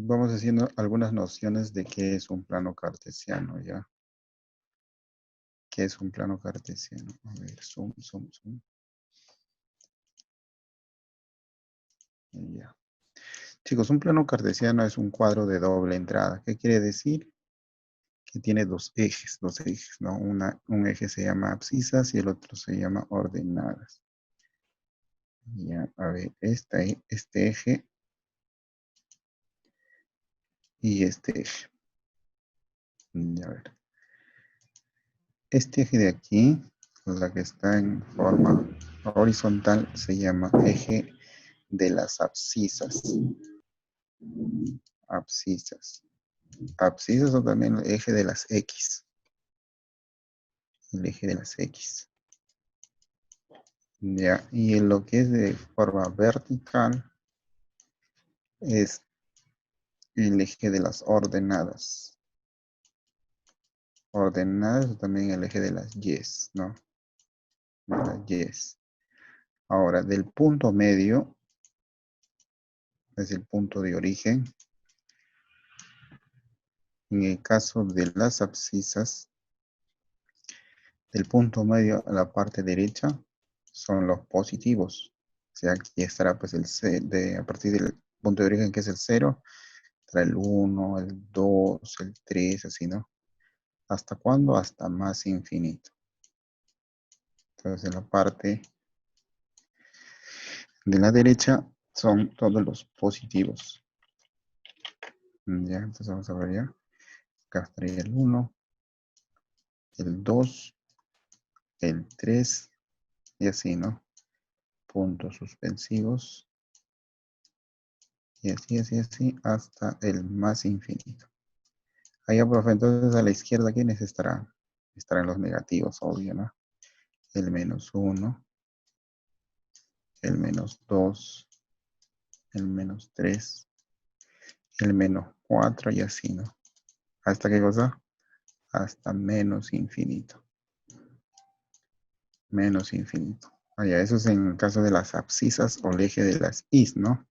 vamos haciendo algunas nociones de qué es un plano cartesiano, ¿ya? ¿Qué es un plano cartesiano? A ver, zoom, zoom, zoom. Ya. Chicos, un plano cartesiano es un cuadro de doble entrada. ¿Qué quiere decir? Que tiene dos ejes, ¿no? Un eje se llama abscisas y el otro se llama ordenadas. Ya, a ver, este eje y este eje. Ya, a ver. Este eje de aquí, la que está en forma horizontal, se llama eje de las abscisas. Abscisas. Abscisas son también el eje de las X. El eje de las X. Ya, y en lo que es de forma vertical es el eje de las ordenadas. Ordenadas también el eje de las Y, ¿no? De las Y. Ahora, del punto medio, es el punto de origen. En el caso de las abscisas, del punto medio a la parte derecha son los positivos. O sea, aquí estará pues a partir del punto de origen que es el 0, estará el 1, el 2, el 3, así, ¿no? ¿Hasta cuándo? Hasta más infinito. Entonces, en la parte de la derecha son todos los positivos. Ya, entonces vamos a ver ya. Acá estaría el 1, el 2, el 3 y así, ¿no? Puntos suspensivos. Y así, así, así, hasta el más infinito. Allá, profe, entonces a la izquierda, ¿quiénes estarán? Estarán los negativos, obvio, ¿no? El -1, el -2, el -3, el -4 y así, ¿no? ¿Hasta qué cosa? Hasta menos infinito. Menos infinito. Allá, eso es en el caso de las abscisas o el eje de las is, ¿no?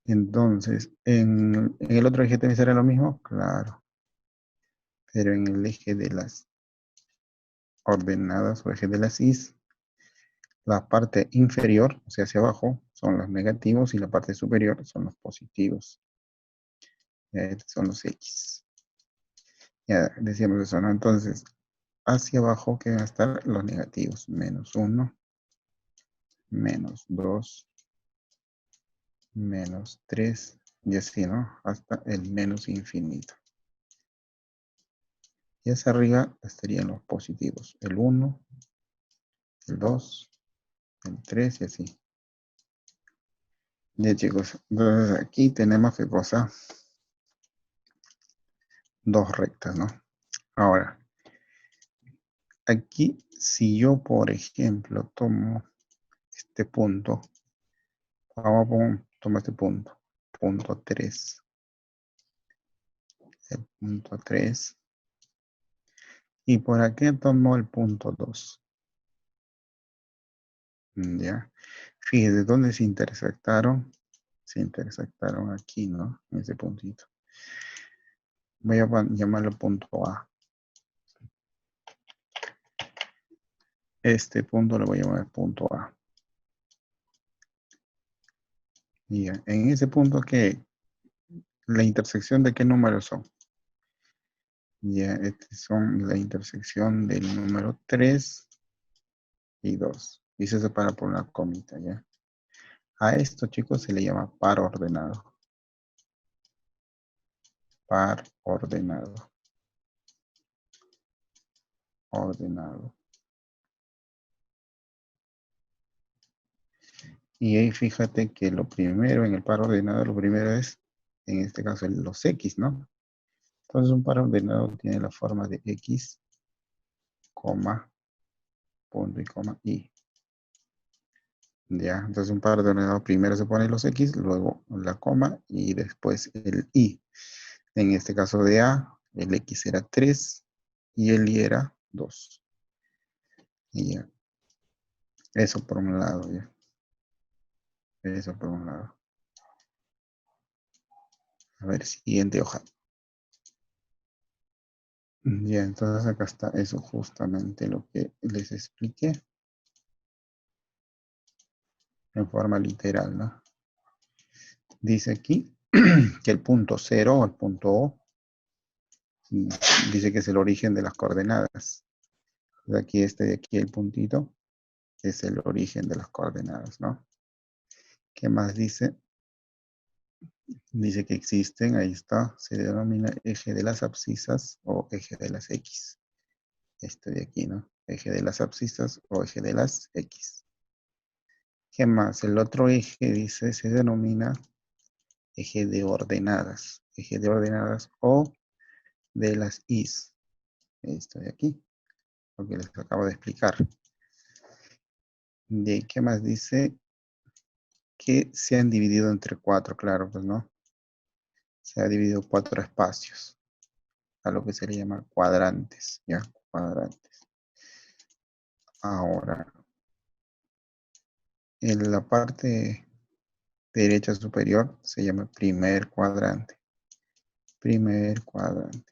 Entonces, ¿en el otro eje también será lo mismo? Claro. Pero en el eje de las ordenadas o eje de las is, la parte inferior, o sea, hacia abajo, son los negativos y la parte superior son los positivos. Estos son los X. Ya decíamos eso, ¿no? Entonces, hacia abajo que van a estar los negativos. -1, -2, -3, y así, ¿no? Hasta el menos infinito. Y hacia arriba estarían los positivos. El 1, el 2, el 3 y así. Ya, chicos. Entonces aquí tenemos qué cosa. Dos rectas, ¿no? Ahora, aquí si yo, por ejemplo, tomo este punto, vamos a tomar este punto, punto 3. El punto 3. Y por aquí tomo el punto 2. ¿Ya? Fíjense, ¿dónde se intersectaron? Se intersectaron aquí, ¿no? En ese puntito. Voy a llamarlo punto A. Este punto lo voy a llamar punto A. Y en ese punto, ¿qué? ¿La intersección de qué números son? Ya, son la intersección del número 3 y 2. Y se separa por una comita, ¿ya? A esto, chicos, se le llama par ordenado. Par ordenado. Ordenado. Y ahí fíjate que lo primero en el par ordenado, lo primero es, en este caso, los X, ¿no? Entonces un par ordenado tiene la forma de X, coma, punto y coma, y. Ya, entonces un par ordenado primero se pone los X, luego la coma y después el I. En este caso de A, el X era 3 y el Y era 2. Y ya, eso por un lado, ya. Eso por un lado. A ver, siguiente hoja. Ya, entonces acá está eso justamente lo que les expliqué en forma literal, ¿no? Dice aquí que el punto 0 o el punto O dice que es el origen de las coordenadas. De aquí de aquí el puntito es el origen de las coordenadas, ¿no? ¿Qué más dice? Dice que existen, ahí está, se denomina eje de las abscisas o eje de las X. Este de aquí, ¿no? Eje de las abscisas o eje de las X. ¿Qué más? El otro eje, dice, se denomina eje de ordenadas. Eje de ordenadas o de las Is. Esto de aquí, lo que les acabo de explicar. ¿De qué más dice? Que se han dividido entre 4, claro, pues no. Se ha dividido 4 espacios, a lo que se le llama cuadrantes, ¿ya? Cuadrantes. Ahora, en la parte derecha superior se llama primer cuadrante. Primer cuadrante.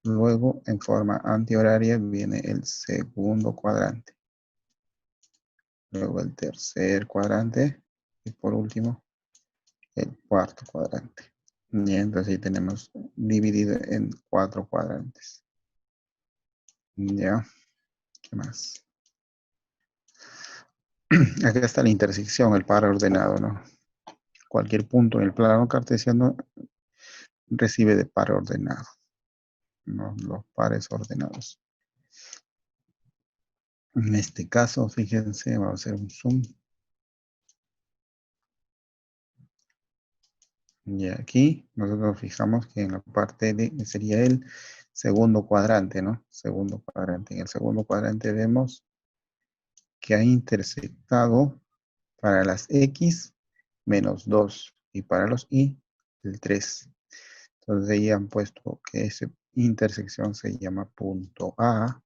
Luego, en forma antihoraria, viene el segundo cuadrante. Luego el tercer cuadrante. Y por último, el cuarto cuadrante. Y entonces ahí tenemos dividido en 4 cuadrantes. Ya, ¿qué más? Acá está la intersección, el par ordenado, ¿no? Cualquier punto en el plano cartesiano recibe de par ordenado, ¿no? Los pares ordenados. En este caso, fíjense, vamos a hacer un zoom. Y aquí nosotros fijamos que en la parte de, sería el segundo cuadrante, ¿no? Segundo cuadrante. En el segundo cuadrante vemos que ha intersectado para las X menos 2 y para los Y el 3. Entonces ahí han puesto que esa intersección se llama punto A.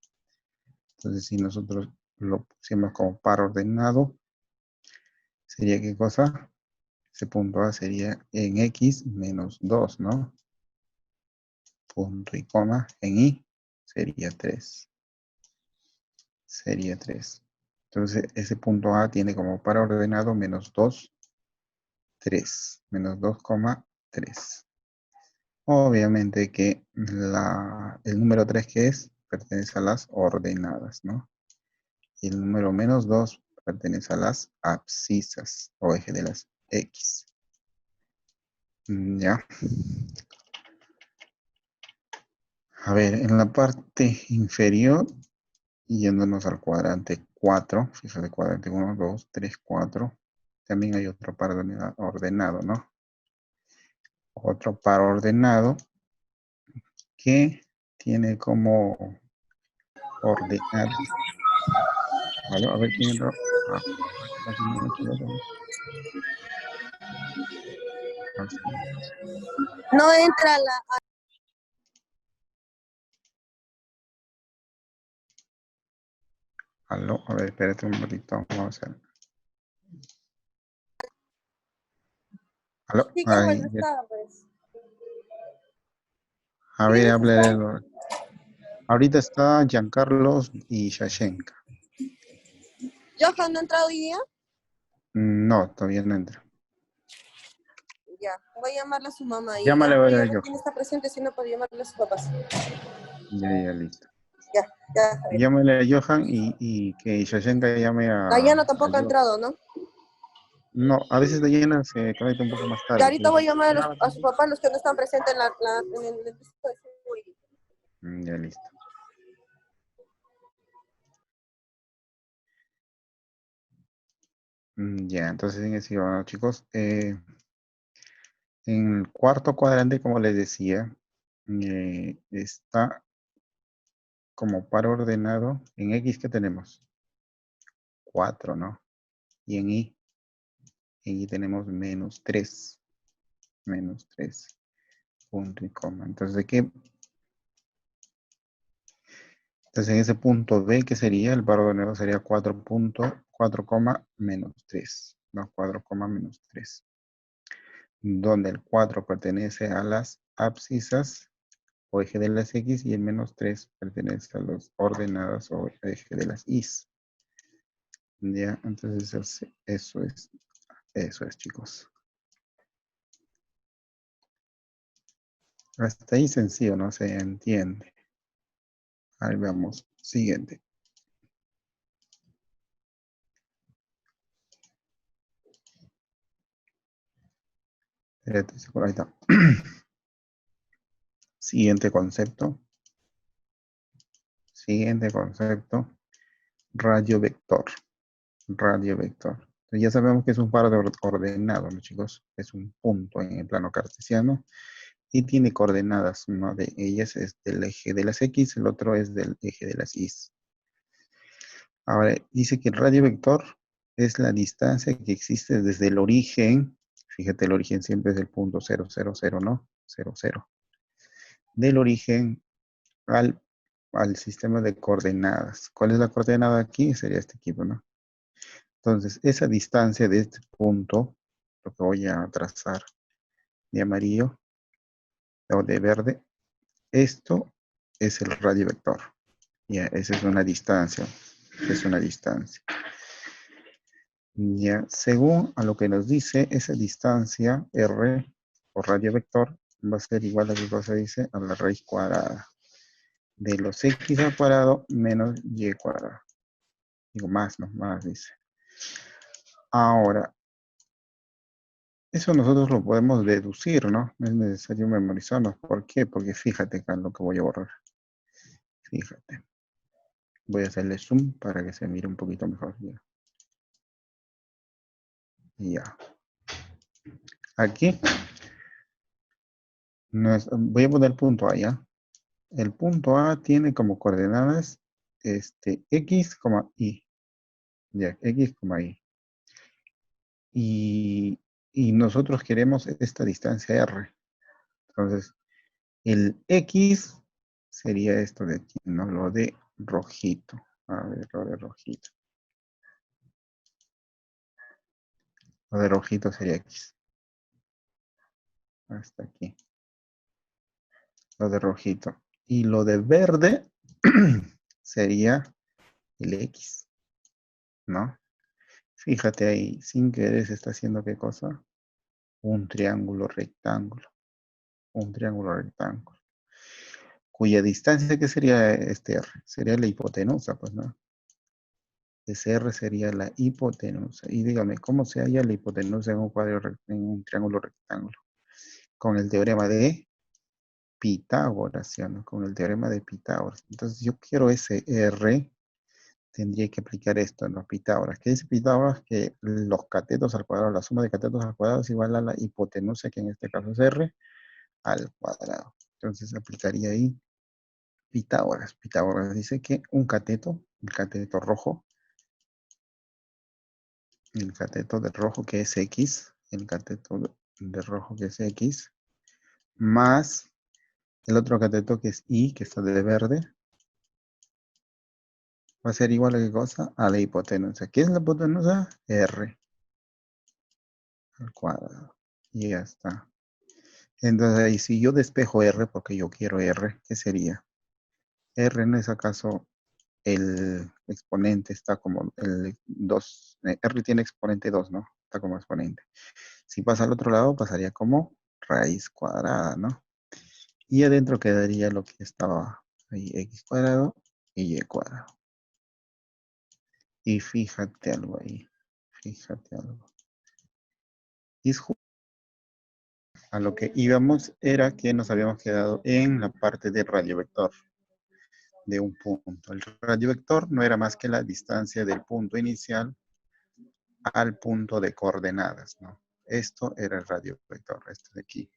Entonces si nosotros lo pusiéramos como par ordenado, ¿sería qué cosa? Ese punto A sería en X menos 2, ¿no? Punto y coma. En Y sería 3. Sería 3. Entonces ese punto A tiene como par ordenado menos 2, 3. Menos 2,3. Obviamente que el número 3 que es, pertenece a las ordenadas, ¿no? Y el número menos 2 pertenece a las abscisas o eje de las X. Ya. A ver, en la parte inferior, yéndonos al cuadrante 4, fíjate, cuadrante 1, 2, 3, 4, también hay otro par ordenado, ¿no? Otro par ordenado que tiene como ordenada. ¿Aló? A ver quién entró. Ah, casi no me quedo con- así. No entra la... Aló, a ver, espérate un ratito. Vamos a hacer. Aló, Chicas, ahí, buenas tardes. a ver, ¿Quiénes están? háblale. Ahorita está Giancarlos y Shashenka. ¿Johan no ha entrado hoy día? No, todavía no entra. Ya, voy a llamarle a su mamá y Llámale ya a voy a ver a ver quién Johan. está presente, si no, para llamarle a sus papás. Ya, listo. Ya, ya, está bien. Llámale a Johan y que Shashenka llame Dayana a tampoco ha Johan. entrado, ¿no? No, a veces Diana se conecta un poco más Y tarde. ahorita Entonces, voy a llamar llámala a sus también. papás, los que no están presentes en el disco de Suri. Ya, listo. Ya, entonces en ese bueno, chicos. En el cuarto cuadrante, como les decía, está como par ordenado. En X, ¿qué tenemos? 4, ¿no? Y en Y tenemos menos 3. Menos 3. Punto y coma. Entonces, entonces en ese punto B, ¿qué sería? El par ordenado sería 4 coma menos 3. No, 4, menos 3. donde el 4 pertenece a las abscisas o eje de las X y el -3 pertenece a las ordenadas o eje de las Y. Ya, entonces eso es, chicos. Hasta ahí sencillo, no se entiende. Ahí vamos. Siguiente. Espérate, ahí está. Siguiente concepto. Siguiente concepto. Radio vector. Radio vector. Entonces ya sabemos que es un par de ordenado, ¿no, chicos? Es un punto en el plano cartesiano y tiene coordenadas. Una de ellas es del eje de las X, el otro es del eje de las Y. Ahora, dice que el radio vector es la distancia que existe desde el origen. Fíjate, el origen siempre es el punto 0, 0, 0, ¿no? 0, 0. Del origen al sistema de coordenadas. ¿Cuál es la coordenada aquí? Sería este equipo, ¿no? Entonces, esa distancia de este punto, lo que voy a trazar de amarillo o de verde, esto es el radio vector. Ya, esa es una distancia. Es una distancia. Ya, según a lo que nos dice, esa distancia R o radio vector va a ser igual a qué cosa dice, a la raíz cuadrada de los X al cuadrado menos Y cuadrado. Digo, más, no, más dice. Ahora, eso nosotros lo podemos deducir, ¿no? No es necesario memorizarnos. ¿Por qué? Porque fíjate acá en lo que voy a borrar. Fíjate. Voy a hacerle zoom para que se mire un poquito mejor. Ya. Ya. Aquí voy a poner el punto A, ¿ya? El punto A tiene como coordenadas X, Y. Ya, X, Y. Y nosotros queremos esta distancia R. Entonces, el X sería esto de aquí, ¿no? Lo de rojito. A ver, lo de rojito. Lo de rojito sería X. Hasta aquí. Lo de rojito. Y lo de verde sería el X, ¿no? Fíjate ahí, sin querer se está haciendo ¿qué cosa? Un triángulo rectángulo. Un triángulo rectángulo. Cuya distancia, ¿qué sería este R? Sería la hipotenusa, pues, ¿no? Ese R sería la hipotenusa. Y dígame, ¿cómo se halla la hipotenusa en un cuadro, en un triángulo rectángulo? Con el teorema de Pitágoras, ¿sí o no? Con el teorema de Pitágoras. Entonces, yo quiero ese R, tendría que aplicar esto, ¿no? Pitágoras. ¿Qué dice Pitágoras? Que los catetos al cuadrado, la suma de catetos al cuadrado es igual a la hipotenusa, que en este caso es R, al cuadrado. Entonces, aplicaría ahí Pitágoras. Pitágoras dice que un cateto, el cateto rojo, el cateto de rojo que es X, el cateto de rojo que es X, más el otro cateto que es Y, que está de verde, va a ser igual a qué cosa? A la hipotenusa. ¿Qué es la hipotenusa? R al cuadrado. Y ya está. Entonces ahí si yo despejo R, porque yo quiero R, ¿qué sería? R no es acaso el exponente, está como el 2, R tiene exponente 2, ¿no? Está como exponente. Si pasa al otro lado, pasaría como raíz cuadrada, ¿no? Y adentro quedaría lo que estaba ahí, X cuadrado y Y cuadrado. Y fíjate algo ahí, fíjate algo. Y a lo que íbamos era que nos habíamos quedado en la parte de radio vector de un punto. El radio vector no era más que la distancia del punto inicial al punto de coordenadas, ¿no? Esto era el radio vector, esto de aquí.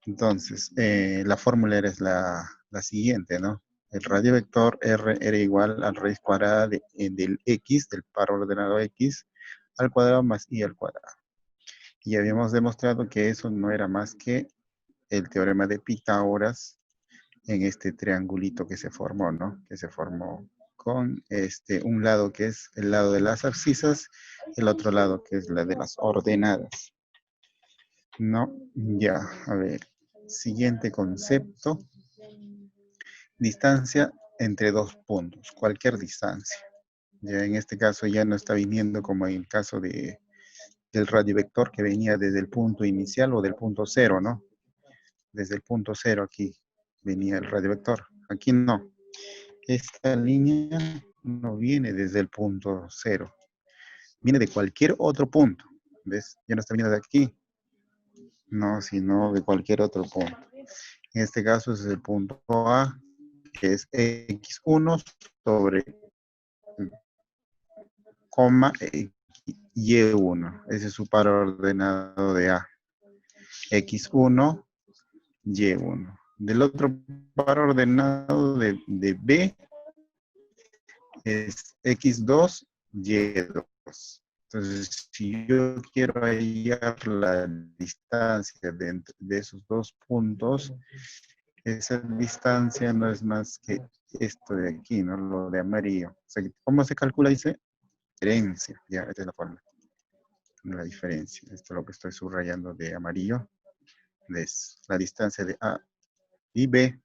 Entonces, la fórmula era la siguiente, ¿no? El radio vector R era igual a la raíz cuadrada del X, del par ordenado X, al cuadrado más Y al cuadrado. Y habíamos demostrado que eso no era más que el teorema de Pitágoras en este triangulito que se formó, ¿no? Que se formó con un lado que es el lado de las abscisas, el otro lado que es la de las ordenadas. No, ya, a ver. Siguiente concepto. Distancia entre dos puntos, cualquier distancia. Ya en este caso ya no está viniendo como en el caso del radiovector que venía desde el punto inicial o del punto cero, ¿no? Desde el punto cero aquí venía el radiovector. Aquí no. Esta línea no viene desde el punto cero. Viene de cualquier otro punto. ¿Ves? Ya no está viniendo de aquí. No, sino de cualquier otro punto. En este caso es el punto A, que es x1 sobre coma y1. Ese es su par ordenado de A. x1, y1. Del otro par ordenado de B es x2, y2. Entonces, si yo quiero hallar la distancia de esos dos puntos, esa distancia no es más que esto de aquí, ¿no? Lo de amarillo. O sea, ¿cómo se calcula? Dice diferencia. Ya, esta es la forma. La diferencia. Esto es lo que estoy subrayando de amarillo. Es la distancia de A y B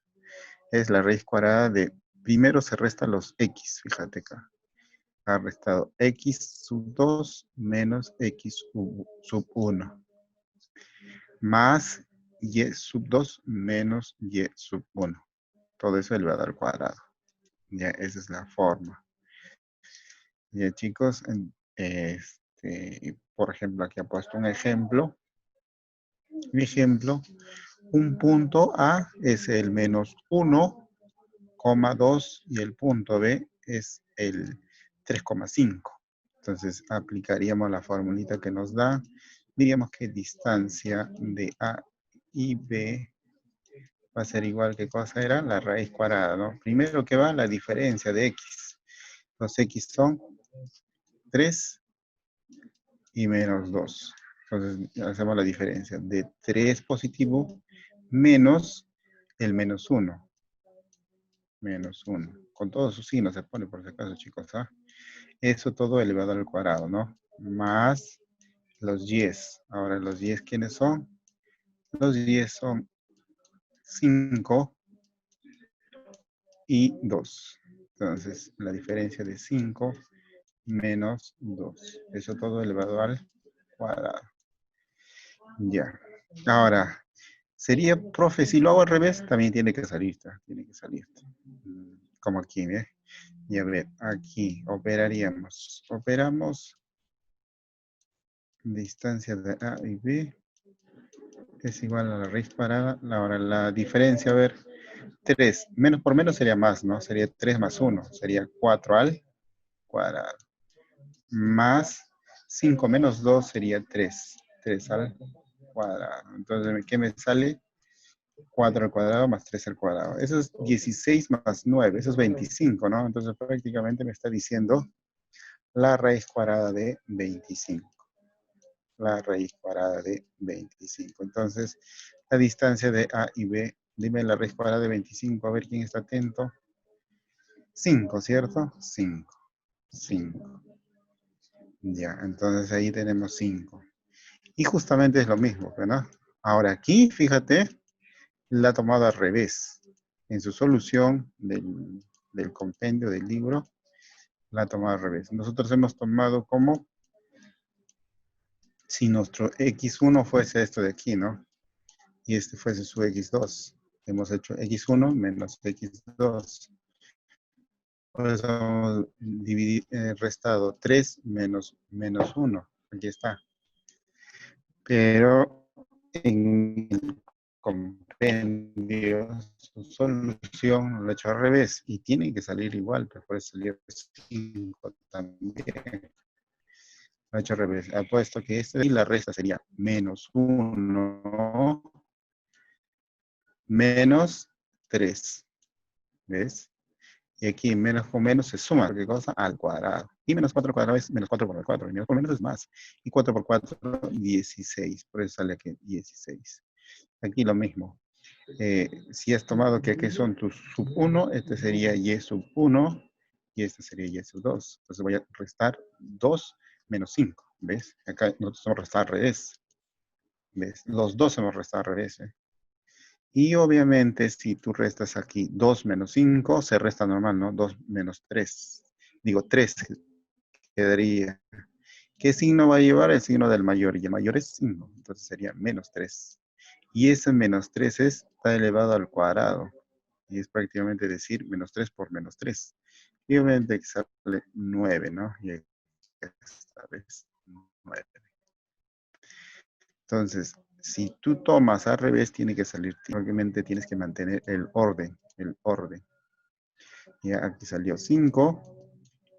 es la raíz cuadrada de, primero se restan los X, fíjate acá. Ha restado X sub 2 menos X sub 1. Más Y sub 2 menos Y sub 1. Todo eso elevado al cuadrado. Ya, esa es la forma. Ya, chicos, por ejemplo, aquí ha puesto un ejemplo. Un ejemplo, un punto A es el menos 1,2 y el punto B es el 3,5. Entonces aplicaríamos la formulita que nos da. Diríamos que distancia de A y B va a ser igual que cosa era la raíz cuadrada, ¿no? Primero que va la diferencia de X. Los X son 3 y menos 2. Entonces hacemos la diferencia de 3 positivo menos el menos 1. Menos 1. Con todos sus signos se pone por si acaso, chicos. ¿Ah? Eso todo elevado al cuadrado, ¿no? Más los 10. Ahora los 10, ¿quiénes son? Los 10 son 5 y 2. Entonces, la diferencia de 5 menos 2. Eso todo elevado al cuadrado. Ya. Ahora, sería, profe, si lo hago al revés, también tiene que salir. Tiene que salir. Como aquí, ¿eh? Y a ver, aquí operaríamos. Operamos distancia de A y B es igual a la raíz cuadrada. Ahora, la diferencia, a ver, 3. Menos por menos sería más, ¿no? Sería 3 más 1. Sería 4 al cuadrado. Más 5 menos 2 sería 3. 3 al cuadrado. Entonces, ¿qué me sale? 4 al cuadrado más 3 al cuadrado. Eso es 16 más 9. Eso es 25, ¿no? Entonces, prácticamente me está diciendo la raíz cuadrada de 25. La raíz cuadrada de 25. Entonces, la distancia de A y B, dime la raíz cuadrada de 25, a ver quién está atento. 5, ¿cierto? 5. 5. Ya, entonces ahí tenemos 5. Y justamente es lo mismo, ¿verdad? Ahora aquí, fíjate, la ha tomado al revés. En su solución del compendio del libro, la ha tomado al revés. Nosotros hemos tomado como si nuestro x1 fuese esto de aquí, ¿no? Y este fuese su x2. Hemos hecho x1 menos x2. Por eso hemos restado 3 menos 1. Aquí está. Pero en el compendio, su solución lo he hecho al revés. Y tiene que salir igual, pero puede salir 5 también. Lo he hecho al revés. Ha puesto que este y la resta sería menos 1 menos 3. ¿Ves? Y aquí menos con menos se suma, ¿qué cosa? Al cuadrado. Y menos 4 al cuadrado es menos 4 por 4. Y menos con menos es más. Y 4 por 4, 16. Por eso sale aquí 16. Aquí lo mismo. Si has tomado que aquí son tus sub 1, este sería y sub 1. Y este sería y sub 2. Entonces voy a restar 2 menos 5. ¿Ves? Acá nosotros vamos a restar al revés. ¿Ves? Los dos hemos restado al revés. Y obviamente si tú restas aquí 2 menos 5, se resta normal, ¿no? 2 menos 3. Digo 3 quedaría. ¿Qué signo va a llevar? El signo del mayor. Y el mayor es 5. Entonces sería menos 3. Y ese menos 3 está elevado al cuadrado. Y es prácticamente decir menos 3 por menos 3. Y obviamente sale 9, ¿no? Y esta vez 9. Entonces, si tú tomas al revés, tiene que salir. Obviamente tienes que mantener el orden. El orden. Ya aquí salió 5.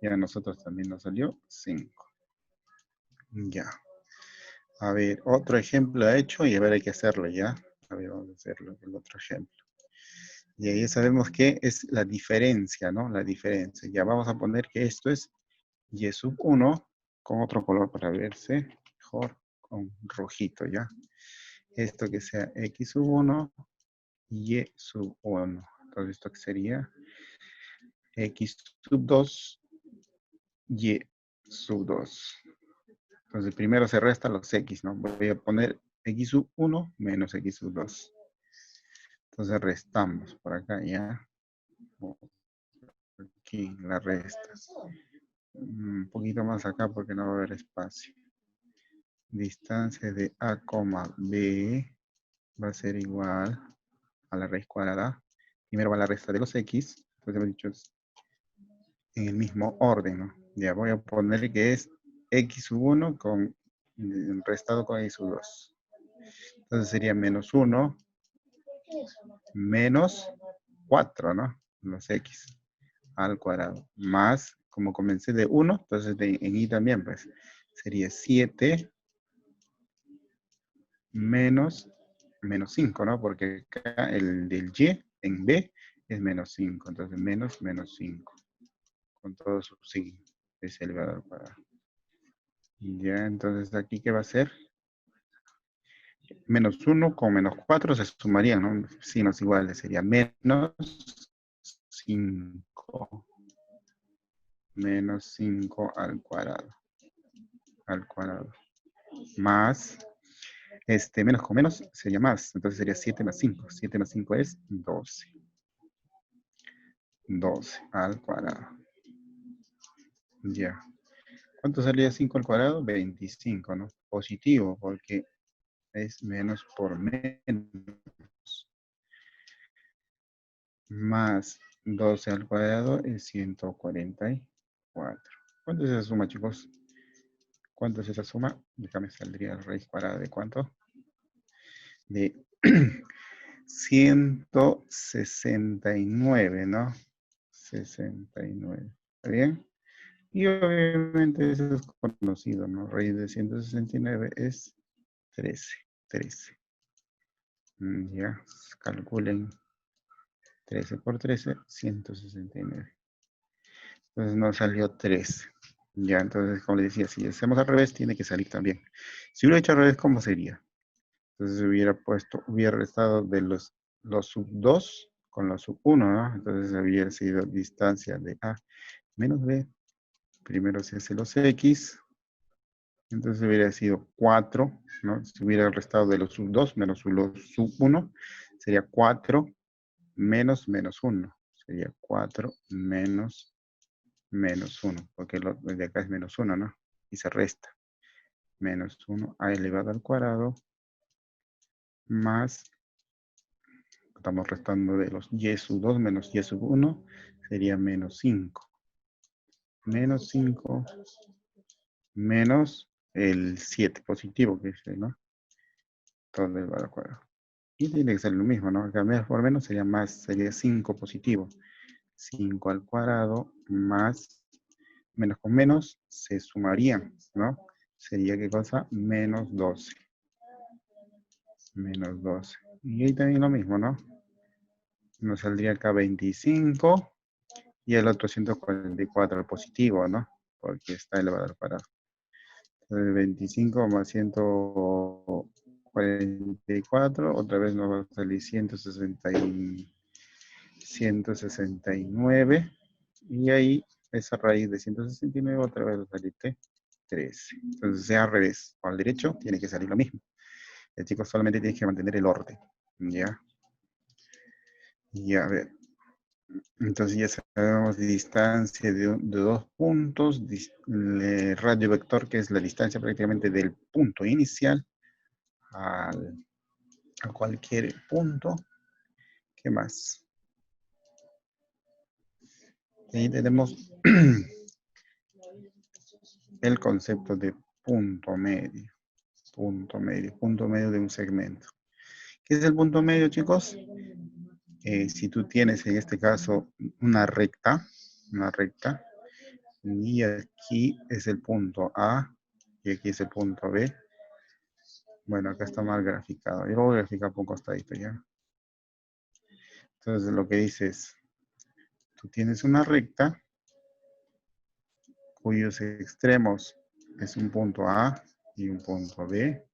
Y a nosotros también nos salió 5. Ya. A ver, otro ejemplo ha hecho y a ver, hay que hacerlo ya. A ver, vamos a hacerlo, el otro ejemplo. Y ahí sabemos que es la diferencia, ¿no? La diferencia. Ya vamos a poner que esto es y sub 1 con otro color para verse mejor, con rojito, ¿ya? Esto que sea x sub 1 y sub 1. Entonces, esto que sería x sub 2 y sub 2. Entonces, primero se restan los x, ¿no? Voy a poner x sub 1 menos x sub 2. Entonces, restamos por acá, ¿ya? Aquí la restas. Un poquito más acá porque no va a haber espacio. Distancia de A, B va a ser igual a la raíz cuadrada. Primero va la resta de los X. Entonces hemos dicho en el mismo orden, ¿no? Ya voy a poner que es X sub 1 con restado con X sub 2. Entonces sería menos 1 menos 4, ¿no? Los X al cuadrado. Más, como comencé de 1, entonces en Y también, pues, sería 7 menos 5, ¿no? Porque acá el del Y en B es menos 5. Entonces, menos 5. Con todo su signo. Es elevado al cuadrado. Ya, entonces aquí, ¿qué va a ser? Menos 1 con menos 4 se sumarían, ¿no? Signos iguales. Sería menos 5. Menos 5 al cuadrado. Al cuadrado. Más, menos con menos sería más. Entonces sería 7 más 5. 7 más 5 es 12. 12 al cuadrado. Ya. ¿Cuánto salía 5 al cuadrado? 25, ¿no? Positivo, porque es menos por menos. Más 12 al cuadrado es 144. ¿Cuánto es esa suma, chicos? ¿Cuánto es esa suma? Déjame saldría la raíz cuadrada de cuánto. De 169, ¿no? 69. ¿Está bien? Y obviamente eso es conocido, ¿no? Raíz de 169 es 13. 13. Ya, calculen 13 por 13, 169. Entonces nos salió 13. Ya, entonces, como les decía, si hacemos al revés, tiene que salir también. Si hubiera hecho al revés, ¿cómo sería? Entonces hubiera restado de los sub 2 con los sub 1, ¿no? Entonces hubiera sido distancia de A menos B. Primero se hace los X. Entonces hubiera sido 4, ¿no? Si hubiera restado de los sub 2 menos los sub 1, sería 4 menos 1. Sería 4 menos 1, porque lo de acá es menos 1, ¿no? Y se resta. Menos 1 a elevado al cuadrado más, estamos restando de los y sub 2 menos y sub 1, sería menos 5. Menos 5 menos el 7 positivo, que es, ¿no? Todo elevado al cuadrado. Y tiene que ser lo mismo, ¿no? Cambiar por menos sería más, sería 5 positivo. 5 al cuadrado más, menos con menos, se sumarían, ¿no? Sería, ¿qué cosa? Menos 12. Menos 12. Y ahí también lo mismo, ¿no? Nos saldría acá 25 y el otro 144 al positivo, ¿no? Porque está elevado al cuadrado. Entonces 25 más 144, otra vez nos va a salir 169. Y ahí esa raíz de 169 otra vez va a salir 13. Entonces sea al revés o al derecho, tiene que salir lo mismo. El chico solamente tiene que mantener el orden. ¿Ya? Y a ver. Entonces ya sabemos distancia de 2 puntos, radio vector, que es la distancia prácticamente del punto inicial a cualquier punto. ¿Qué más? Ahí tenemos el concepto de punto medio. Punto medio de un segmento. ¿Qué es el punto medio, chicos? Si tú tienes en este caso una recta, y aquí es el punto A, y aquí es el punto B. Bueno, acá está mal graficado. Yo lo voy a graficar un poco hasta ahí, ¿ya? Entonces lo que dice es, tú tienes una recta cuyos extremos es un punto A y un punto B,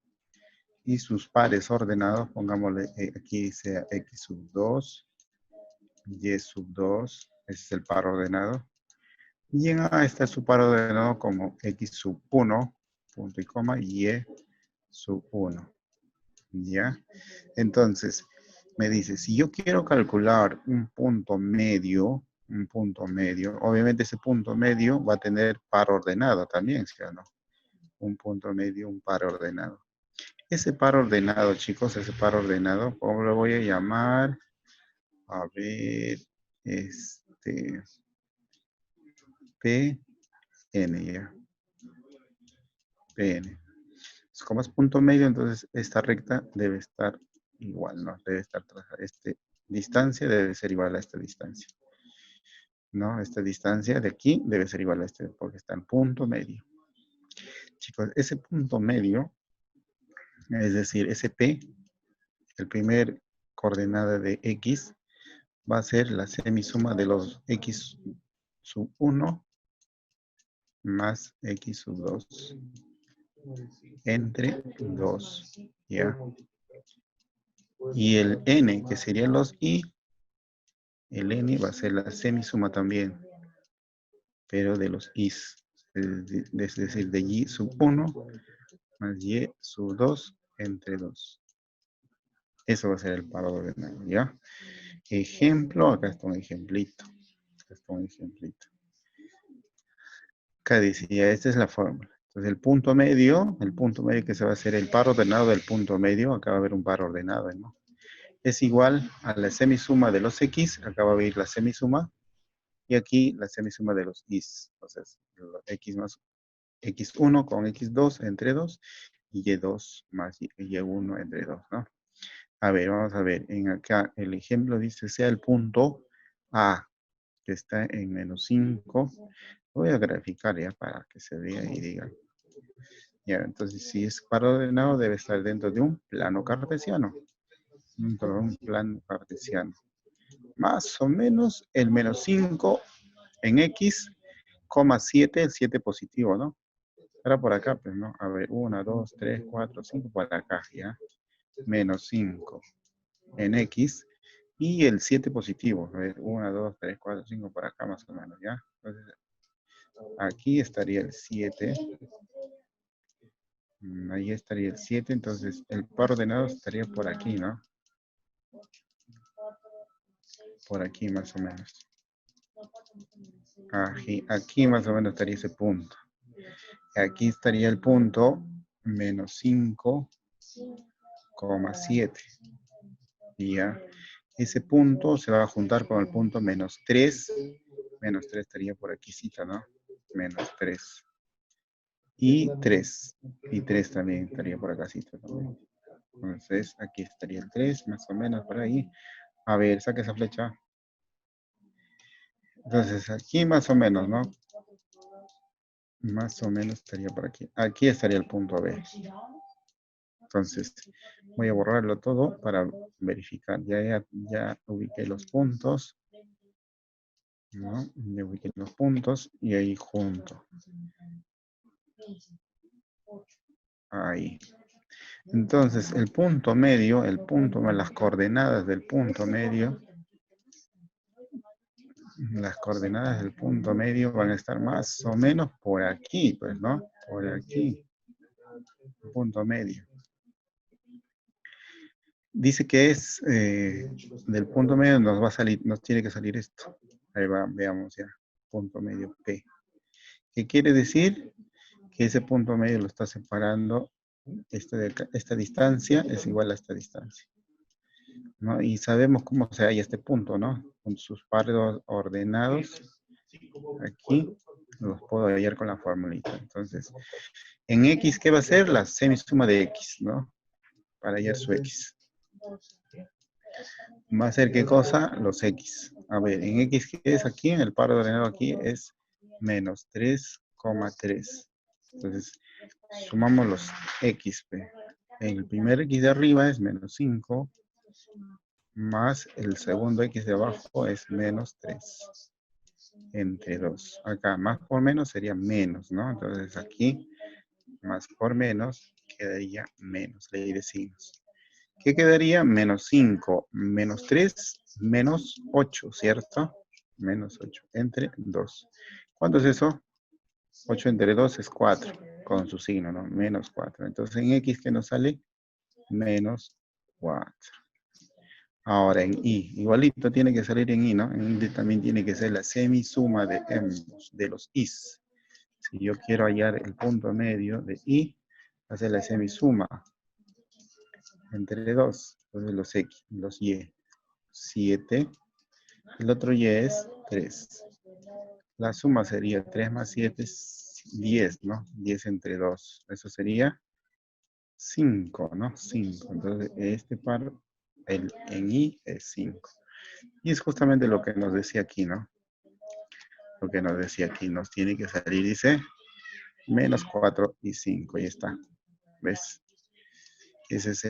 y sus pares ordenados, pongámosle, aquí dice X sub 2, Y sub 2, ese es el par ordenado. Y en A está su par ordenado como X sub 1, punto y coma, Y sub 1. ¿Ya? Entonces, me dice, si yo quiero calcular un punto medio, obviamente ese punto medio va a tener par ordenado también, ¿sí o no? Un punto medio, un par ordenado. Ese par ordenado, chicos, ese par ordenado, ¿cómo lo voy a llamar? A ver, PN, ya. PN. Como es punto medio, entonces esta recta debe estar igual, ¿no? Debe estar tras distancia debe ser igual a esta distancia. ¿No? Esta distancia de aquí debe ser igual a este, porque está en punto medio. Chicos, ese punto medio, es decir, ese P, el primer coordenada de X, va a ser la semisuma de los X sub 1 más X sub 2 entre 2, ¿ya? Y el N, que serían los Y, el N va a ser la semisuma también, pero de los Is. Es decir, de Y sub 1 más Y sub 2 entre 2. Eso va a ser el par ordenado, ¿ya? Ejemplo, acá está un ejemplito. Acá dice, ya esta es la fórmula. Entonces el punto medio que se va a hacer el par ordenado del punto medio, acá va a haber un par ordenado, ¿no? Es igual a la semisuma de los X, acá va a haber la semisuma, y aquí la semisuma de los Is. Entonces, X más X1 con X2 entre 2, y Y2 más Y1 entre 2, ¿no? A ver, vamos a ver. En acá el ejemplo dice sea el punto A, que está en menos 5. Voy a graficar ya para que se vea y diga. Ya, entonces si es par ordenado debe estar dentro de un plano cartesiano. Dentro de un plano cartesiano. Más o menos el menos 5 en X, 7, el 7 positivo, ¿no? Ahora por acá, pues, ¿no? A ver, 1, 2, 3, 4, 5, por acá, ¿ya? Menos 5 en X y el 7 positivo. A ver, 1, 2, 3, 4, 5, por acá más o menos, ¿ya? Entonces, aquí estaría el 7. Ahí estaría el 7, entonces el par ordenado estaría por aquí, ¿no? Por aquí más o menos. Aquí más o menos estaría ese punto. Aquí estaría el punto menos 5,7. Y ya, ese punto se va a juntar con el punto menos 3. Menos 3 estaría por aquí, ¿no? Menos 3. Y 3. Y 3 también estaría por acá, también. Entonces, aquí estaría el 3, más o menos por ahí. A ver, saca esa flecha. Entonces, aquí más o menos, ¿no? Más o menos estaría por aquí. Aquí estaría el punto B. Entonces, voy a borrarlo todo para verificar. Ya ubiqué los puntos. ¿No? Ya ubiqué los puntos y ahí junto. Ahí. Entonces, el punto medio, las coordenadas del punto medio, las coordenadas del punto medio van a estar más o menos por aquí, pues, ¿no? Por aquí. Punto medio. dice que es del punto medio, nos va a salir, nos tiene que salir esto. Ahí va, veamos ya. Punto medio P. ¿Qué quiere decir? Que ese punto medio lo está separando, esta distancia es igual a esta distancia, ¿no? Y sabemos cómo se halla este punto, ¿no? Con sus pares ordenados, aquí los puedo hallar con la formulita. Entonces, en X, ¿qué va a ser? La semisuma de X, ¿no? Para hallar su X. ¿Va a ser qué cosa? Los X. A ver, en X, ¿qué es aquí? En el par ordenado aquí es menos 3,3. Entonces, sumamos los X. El primer X de arriba es menos 5, más el segundo X de abajo es menos 3. Entre 2. Acá, más por menos sería menos, ¿no? Entonces aquí, más por menos, quedaría menos, ley de signos. ¿Qué quedaría? Menos 5, menos 3, menos 8, ¿cierto? Menos 8, entre 2. ¿Cuánto es eso? 8 entre 2 es 4, con su signo, ¿no? Menos 4. Entonces, en X, ¿qué nos sale? Menos 4. Ahora, en Y, igualito tiene que salir en Y, ¿no? En Y también tiene que ser la semisuma de ambos, de los Is. Si yo quiero hallar el punto medio de Y, hacer la semisuma entre 2, entonces los X, los Y. 7, el otro Y es 3. La suma sería 3 más 7 es 10, ¿no? 10 entre 2. Eso sería 5, ¿no? 5. Entonces, este par, en Y es 5. Y es justamente lo que nos decía aquí, ¿no? Lo que nos decía aquí, nos tiene que salir, dice, menos 4 y 5. Ahí está. ¿Ves? Ese es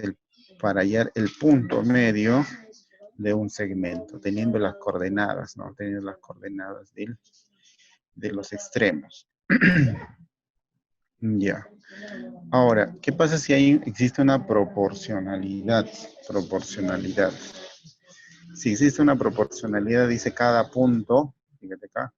para hallar el punto medio de un segmento, teniendo las coordenadas, ¿no? Teniendo las coordenadas de los extremos. Ya. Ahora, ¿qué pasa si ahí existe una proporcionalidad? Proporcionalidad. Si existe una proporcionalidad, dice cada punto, fíjate acá,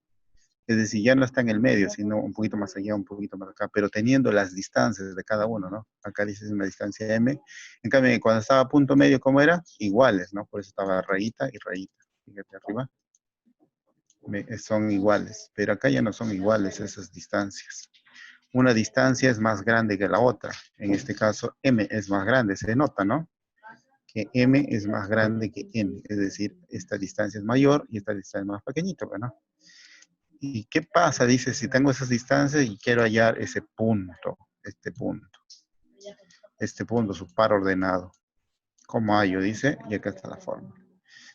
es decir, ya no está en el medio, sino un poquito más allá, un poquito más acá, pero teniendo las distancias de cada uno, ¿no? Acá dices una distancia M. En cambio, cuando estaba a punto medio, ¿cómo era? Iguales, ¿no? Por eso estaba rayita y rayita. Fíjate arriba. Son iguales, pero acá ya no son iguales esas distancias. Una distancia es más grande que la otra. En este caso, M es más grande, se nota, ¿no? Que M es más grande que N. Es decir, esta distancia es mayor y esta distancia es más pequeñita, ¿no? ¿Y qué pasa? Dice, si tengo esas distancias y quiero hallar ese punto, este punto, su par ordenado. ¿Cómo hallo? Dice, y acá está la forma.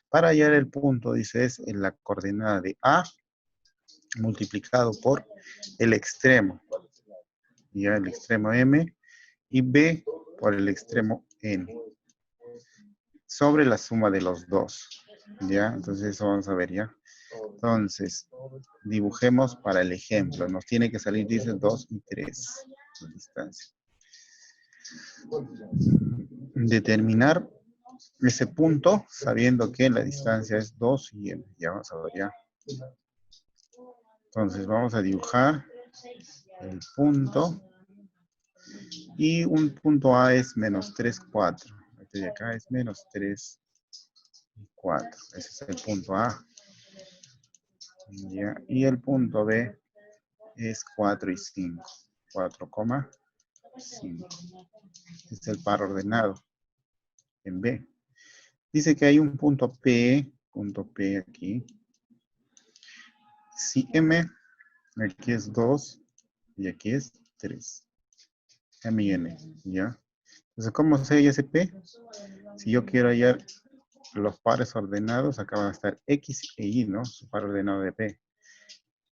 Para hallar el punto, dice, es en la coordenada de A multiplicado por el extremo. Ya el extremo M y B por el extremo N. Sobre la suma de los dos. ¿Ya? Entonces eso vamos a ver, ¿ya? Entonces, dibujemos para el ejemplo. Nos tiene que salir, dice, 2 y 3 de distancia. Determinar ese punto sabiendo que la distancia es 2 y N. Ya vamos a ver, ¿ya? Entonces, vamos a dibujar el punto. Y un punto A es menos 3, 4. Este de acá es menos 3 y 4. Ese es el punto A. ¿Ya? Y el punto B es 4 y 5. 4,5. Este es el par ordenado en B. Dice que hay un punto P aquí. Si M, aquí es 2 y aquí es 3. M y N, ¿ya? Entonces, ¿cómo se halla ese P? Si yo quiero hallar los pares ordenados, acá van a estar X e Y, ¿no? Su par ordenado de P.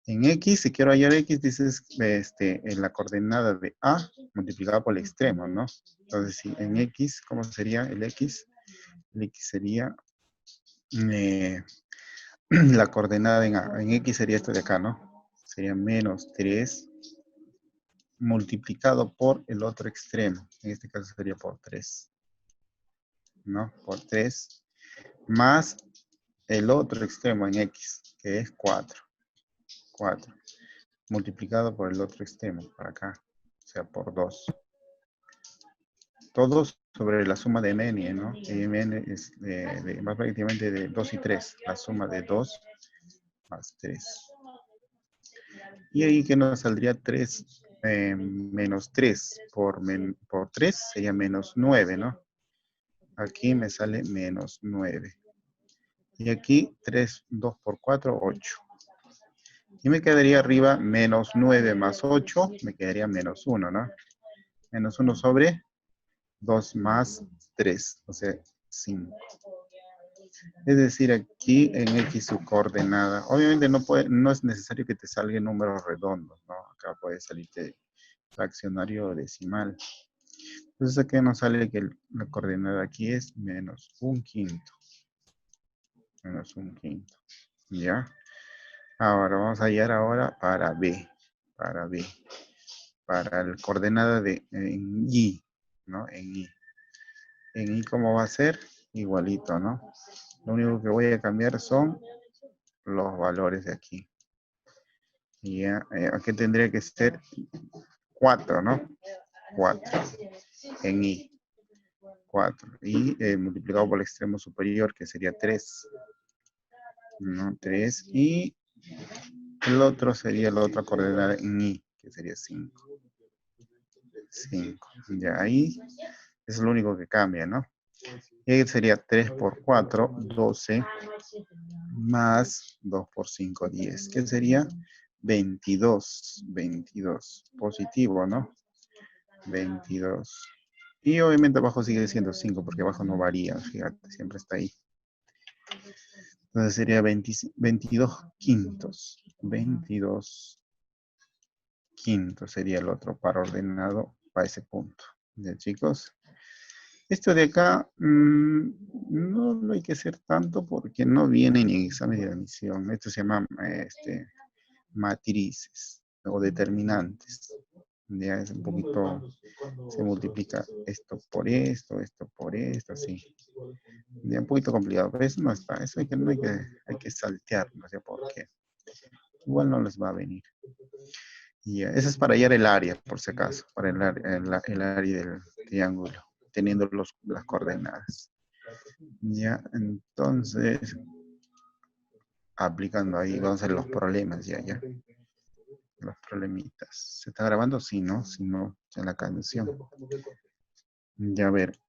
En X, si quiero hallar X, dices en la coordenada de A multiplicada por el extremo, ¿no? Entonces, si en X, ¿cómo sería el X? El X sería la coordenada en A. En X sería esto de acá, ¿no? Sería menos 3 multiplicado por el otro extremo. En este caso sería por 3. ¿No? Por 3 más el otro extremo en X, que es 4. 4. Multiplicado por el otro extremo, para acá. O sea, por 2. Todos sobre la suma de mn, ¿no? Y mn es va prácticamente de 2 y 3, la suma de 2 más 3. Y ahí que nos saldría 3 menos 3 por 3 sería menos 9, ¿no? Aquí me sale menos 9. Y aquí 3, 2 por 4, 8. Y me quedaría arriba menos 9 más 8, me quedaría menos 1, ¿no? Menos 1 sobre 2 más 3, o sea, 5. Es decir, aquí en X su coordenada, obviamente no es necesario que te salgan números redondos, ¿no? Acá puede salirte fraccionario decimal. Entonces aquí nos sale que la coordenada aquí es menos 1/5. Menos 1/5. ¿Ya? Ahora vamos a hallar ahora para B. Para B. Para la coordenada de en Y, ¿no? En Y. En Y, ¿cómo va a ser? Igualito, ¿no? Lo único que voy a cambiar son los valores de aquí. Y ya, aquí tendría que ser 4, ¿no? 4 en Y. 4. Y multiplicado por el extremo superior, que sería 3. ¿No? 3. Y el otro sería la otra coordenada en Y, que sería 5. 5. Ya ahí es lo único que cambia, ¿no? Y ahí sería 3 por 4, 12, más 2 por 5, 10. ¿Qué sería? 22. 22. Positivo, ¿no? 22. Y obviamente abajo sigue siendo 5 porque abajo no varía, fíjate, siempre está ahí. Entonces sería 22 quintos. 22 quintos sería el otro par ordenado para ese punto. ¿Ya, chicos? Esto de acá no lo hay que hacer tanto porque no viene en examen de admisión. Esto se llama matrices o determinantes. Ya es un poquito, se multiplica esto por esto por esto, así. Ya un poquito complicado, pero eso no está, eso hay que saltear, no sé por qué. Igual no les va a venir. Y eso es para hallar el área, por si acaso, para el área del triángulo, teniendo las coordenadas. Ya, entonces, aplicando ahí, vamos a ver los problemas, ya. Los problemitas. ¿Se está grabando? Sí, ¿no? Si no, ya la canción. Ya, a ver.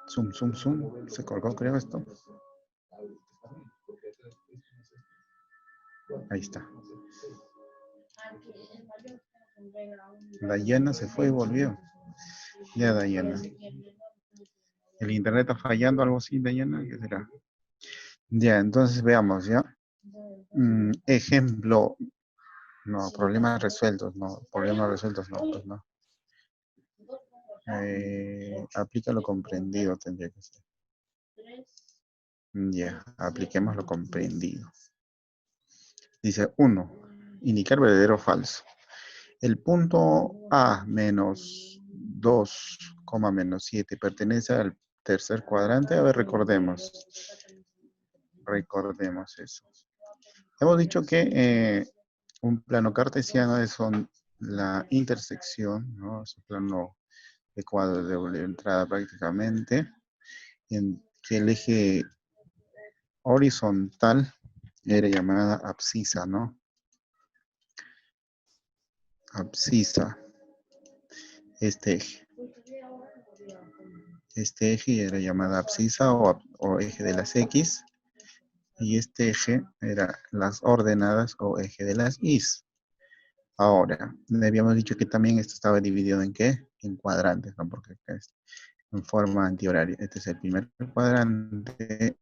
Zoom. Se colgó, creo, esto. Ahí está. Dayana se fue y volvió. Ya, Dayana. ¿El internet está fallando, algo así, Dayana? ¿Qué será? Ya, entonces veamos, ¿ya? Ejemplo. No, problemas resueltos, no. Problemas resueltos, no, pues no. Aplica lo comprendido, tendría que ser. Ya, apliquemos lo comprendido. Dice 1. Indicar verdadero o falso. El punto A menos 2, menos 7 pertenece al tercer cuadrante. A ver, recordemos. Recordemos eso. Hemos dicho que un plano cartesiano es la intersección, ¿no? Es un plano de cuadro de doble entrada prácticamente, en que el eje horizontal era llamada abscisa, ¿no? Abscisa. Este eje. Este eje era llamada abscisa o eje de las X. Y este eje era las ordenadas o eje de las Y. Ahora, le habíamos dicho que también esto estaba dividido en ¿qué? En cuadrantes, ¿no? Porque acá es en forma antihoraria. Este es el primer cuadrante,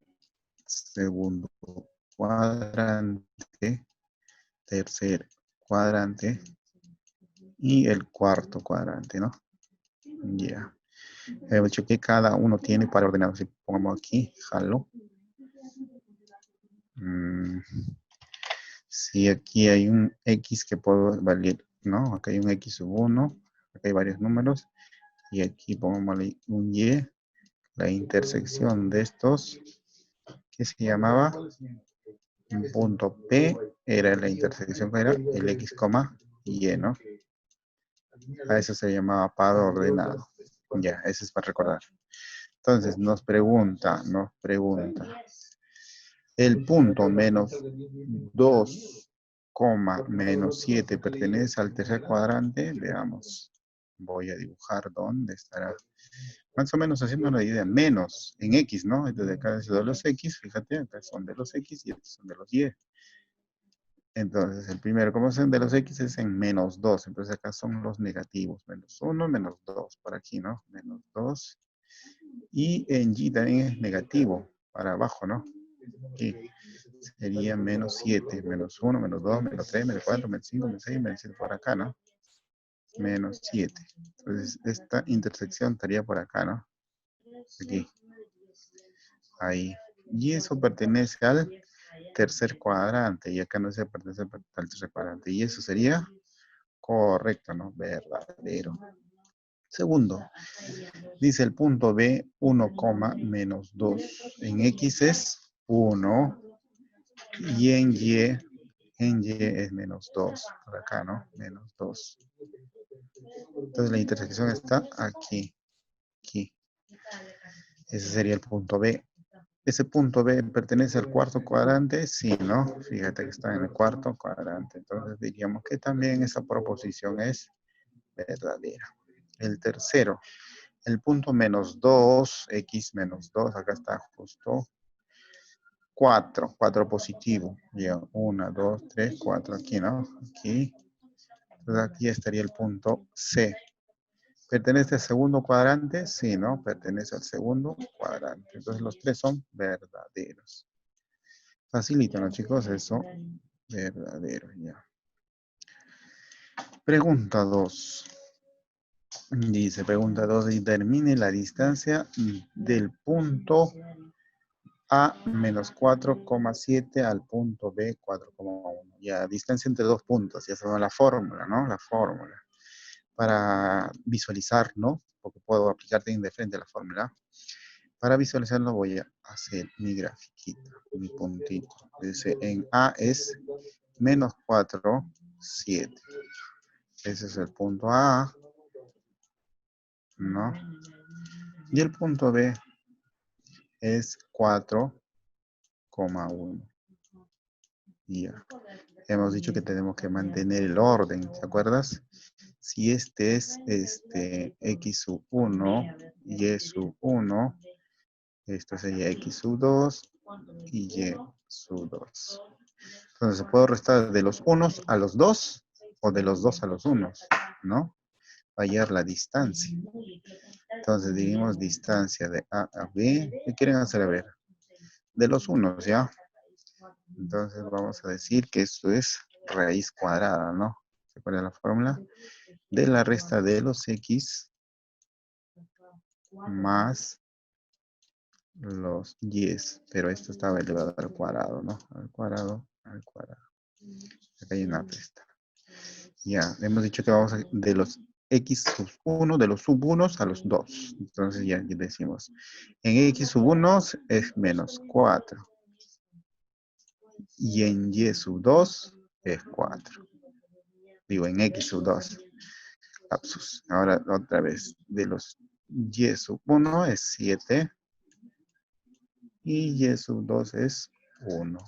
segundo cuadrante, tercer cuadrante y el cuarto cuadrante, ¿no? Ya. Hemos dicho que cada uno tiene para ordenar. Si pongamos aquí, jalo. Si aquí hay un X que puedo valer, ¿no? Acá hay un X sub 1, acá hay varios números, y aquí pongamos un Y, la intersección de estos, ¿qué se llamaba? Un punto P era la intersección, que era el X, Y, ¿no? A eso se llamaba par ordenado. Ya, ese es para recordar. Entonces, nos pregunta. El punto menos 2, menos 7 pertenece al tercer cuadrante. Veamos. Voy a dibujar dónde estará. Más o menos haciendo una idea. Menos en X, ¿no? Entonces acá es de los X. Fíjate, acá son de los X y estos son de los Y. Entonces, el primero, como son de los X, es en menos 2. Entonces, acá son los negativos. Menos 1, menos 2. Por aquí, ¿no? Menos 2. Y en Y también es negativo. Para abajo, ¿no? Aquí sería menos 7. Menos 1, menos 2, menos 3, menos 4, menos 5, menos 6, menos 7 por acá, ¿no? Menos 7. Entonces, esta intersección estaría por acá, ¿no? Aquí. Ahí. Y eso pertenece al tercer cuadrante. Y acá no se pertenece al tercer cuadrante. Y eso sería correcto, ¿no? Verdadero. Segundo, dice el punto B, 1, menos 2. En X es 1 y en Y es menos 2. Por acá, ¿no? Menos 2. Entonces la intersección está aquí. Aquí. Ese sería el punto B. ¿Ese punto B pertenece al cuarto cuadrante? Sí, ¿no? Fíjate que está en el cuarto cuadrante. Entonces diríamos que también esa proposición es verdadera. El tercero, el punto menos 2, X menos 2, acá está justo 4 positivo. Ya, 1, 2, 3, 4, aquí, ¿no? Aquí. Entonces aquí estaría el punto C. ¿Pertenece al segundo cuadrante? Sí, ¿no? Pertenece al segundo cuadrante. Entonces los tres son verdaderos. Facilito, ¿no, chicos? Eso, verdadero, ya. Pregunta 2. Dice, pregunta 2, determine la distancia del punto A menos 4,7 al punto B 4,1. Ya, distancia entre dos puntos, ya se llama la fórmula, ¿no? La fórmula. Para visualizar, ¿no? Porque puedo aplicarte de frente a la fórmula. Para visualizarlo voy a hacer mi grafiquita, mi puntito. Dice, en A es menos 4, 7. Ese es el punto A, ¿no? Y el punto B es 4,1. Ya. Hemos dicho que tenemos que mantener el orden, ¿te acuerdas? Si este es X sub 1, Y sub 1, esto sería X sub 2 y Y sub 2. Entonces se puede restar de los unos a los 2 o de los 2 a los 1, ¿no? Va a hallar la distancia. Entonces dividimos distancia de A a B. ¿Qué quieren hacer? A ver, de los unos, ¿ya? Entonces vamos a decir que esto es raíz cuadrada, ¿no? ¿Se acuerda la fórmula? De la resta de los X más los Y. Pero esto estaba elevado al cuadrado, ¿no? Al cuadrado, al cuadrado. Acá hay una resta. Ya, hemos dicho que vamos de los X sub 1, de los sub 1 a los 2. Entonces ya decimos, en X sub 1 es menos 4. Y en Y sub 2 es 4. Digo, en X sub 2. Lapsus. Ahora otra vez, de los Y sub 1 es 7. Y Y sub 2 es 1.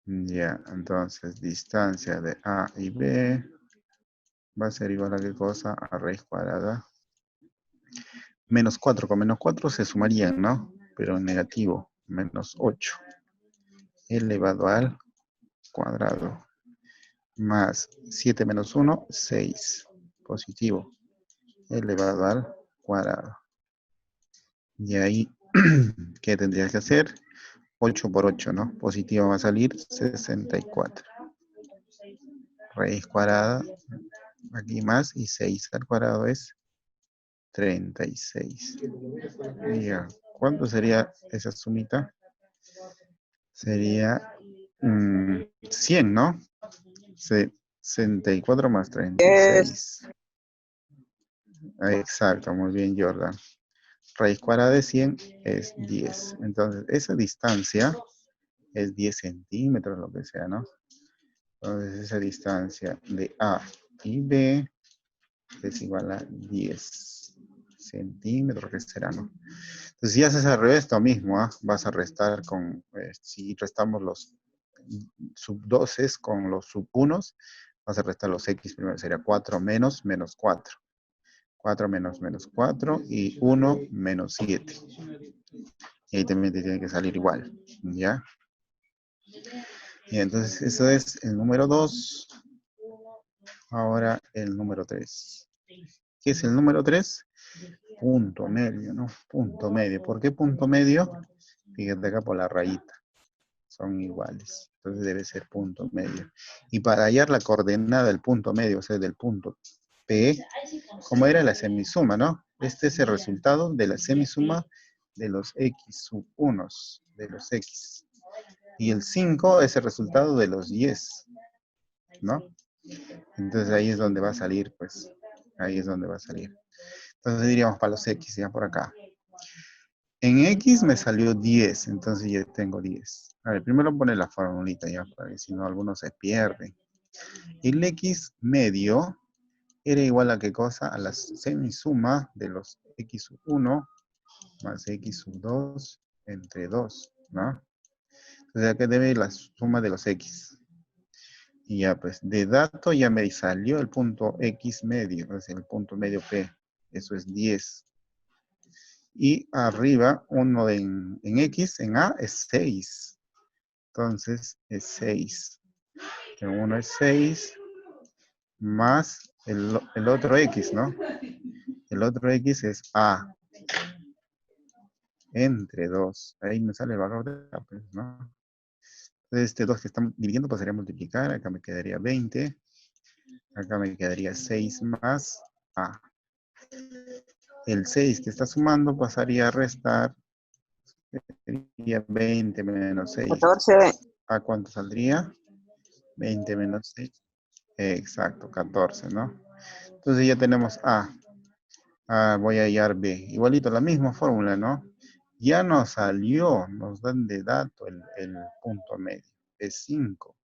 Ya, entonces distancia de A y B va a ser igual a qué cosa? A raíz cuadrada. Menos 4 con menos 4 se sumarían, ¿no? Pero en negativo, menos 8 elevado al cuadrado. Más 7 menos 1, 6. Positivo, elevado al cuadrado. Y ahí, ¿qué tendrías que hacer? 8 por 8, ¿no? Positivo va a salir 64. Raíz cuadrada, aquí más, y 6 al cuadrado es 36. Ya, ¿cuánto sería esa sumita? Sería 100, ¿no? 64 más 36. Exacto, muy bien, Jordan. Raíz cuadrada de 100 es 10. Entonces, esa distancia es 10 centímetros, lo que sea, ¿no? Entonces, esa distancia de A y B es igual a 10 centímetros, que será, ¿no? Entonces, si haces al revés, lo mismo, ¿ah? Vas a restar con, si restamos los sub 12 con los sub 1, vas a restar los x primero, sería 4 menos 4. 4 menos 4 y 1 menos 7. Y ahí también te tiene que salir igual, ¿ya? Y entonces eso es el número 2. Ahora el número 3. ¿Qué es el número 3? Punto medio, ¿no? Punto medio. ¿Por qué punto medio? Fíjate acá por la rayita. Son iguales. Entonces debe ser punto medio. Y para hallar la coordenada del punto medio, o sea, del punto P, como era la semisuma, ¿no? Este es el resultado de la semisuma de los x sub 1, de los x. Y el 5 es el resultado de los 10, ¿no? Entonces ahí es donde va a salir, pues. Ahí es donde va a salir. Entonces diríamos para los x, ya por acá. En x me salió 10, entonces ya tengo 10. A ver, primero pone la formulita ya, para que si no algunos se pierden. El x medio era igual a ¿qué cosa? A la semisuma de los x sub 1 más x sub 2 entre 2, ¿no? Entonces acá debe ir la suma de los x. Y ya pues, de dato ya me salió el punto x medio, es el punto medio P. Eso es 10. Y arriba, uno en X, en A, es 6. Entonces, es 6. Uno es 6 más el otro X, ¿no? El otro X es A. Entre 2. Ahí me sale el valor de A, pues, ¿no? Entonces, este 2 que estamos dividiendo pasaría a multiplicar. Acá me quedaría 20. Acá me quedaría 6 más A. El 6 que está sumando pasaría a restar. Sería 20 menos 6. 14. ¿A cuánto saldría? 20 menos 6. Exacto, 14, ¿no? Entonces ya tenemos A. Voy a hallar B. Igualito, la misma fórmula, ¿no? Ya nos salió, nos dan de dato el punto medio. Es 5.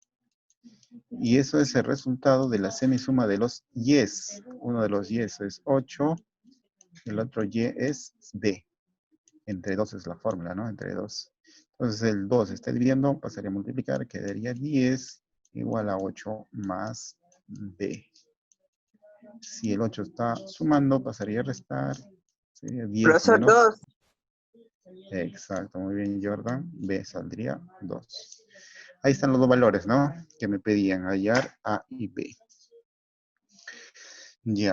Y eso es el resultado de la semisuma de los Y's. Uno de los Y's es 8. El otro Y es B. Entre 2 es la fórmula, ¿no? Entre 2. Entonces el 2 está dividiendo, pasaría a multiplicar, quedaría 10 igual a 8 más B. Si el 8 está sumando, pasaría a restar. Sería 10 Profesor menos. 2. Exacto, muy bien, Jordan. B saldría 2. Ahí están los dos valores, ¿no? Que me pedían hallar A y B. Ya.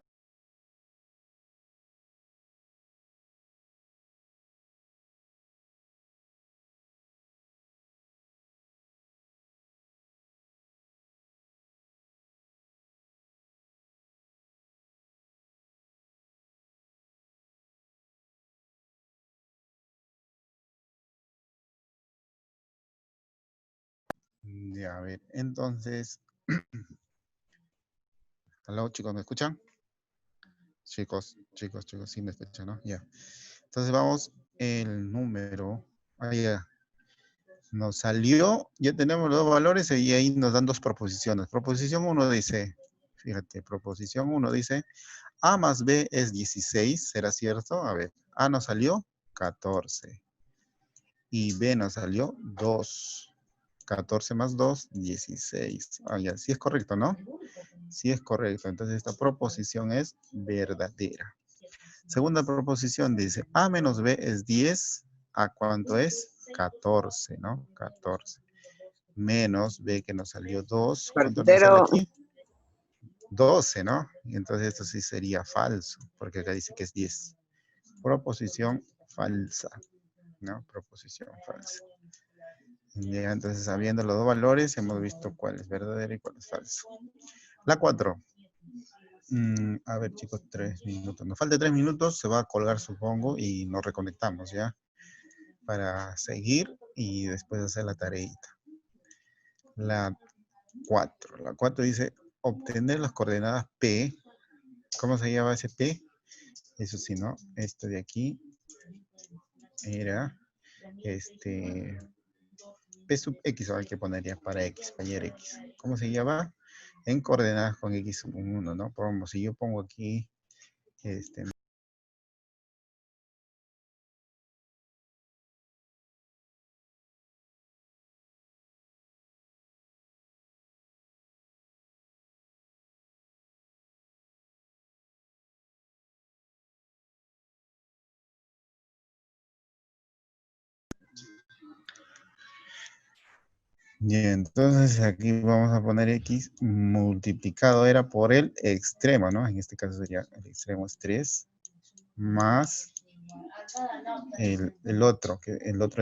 Ya, a ver, entonces. Hola, chicos, ¿me escuchan? Chicos, sí me escuchan, ¿no? Ya. Entonces vamos, el número. Ya. Nos salió, ya tenemos los dos valores y ahí nos dan dos proposiciones. Proposición 1 dice, fíjate, proposición 1 dice, A más B es 16, ¿será cierto? A ver, A nos salió 14 y B nos salió 2. 14 más 2, 16. Ya, sí es correcto, ¿no? Sí es correcto. Entonces esta proposición es verdadera. Segunda proposición dice, A menos B es 10. ¿A cuánto es? 14, ¿no? 14. Menos B que nos salió 2. ¿Cuánto nos sale Verdadero. aquí? 12, ¿no? Y entonces esto sí sería falso, porque acá dice que es 10. Proposición falsa, ¿no? Proposición falsa. Ya, entonces sabiendo los dos valores, hemos visto cuál es verdadero y cuál es falso. La 4. A ver, chicos, 3 minutos. Nos falta 3 minutos, se va a colgar, supongo, y nos reconectamos, ¿ya? Para seguir y después hacer la tareita. La 4. La 4 dice, obtener las coordenadas P. ¿Cómo se llama ese P? Eso sí, ¿no? Este de aquí era, P sub X, hay que poner ya para X, para hallar X. ¿Cómo se llama? en coordenadas con x1, ¿no? Como si yo pongo aquí, y entonces aquí vamos a poner x multiplicado era por el extremo, ¿no? En este caso sería el extremo es 3 más el otro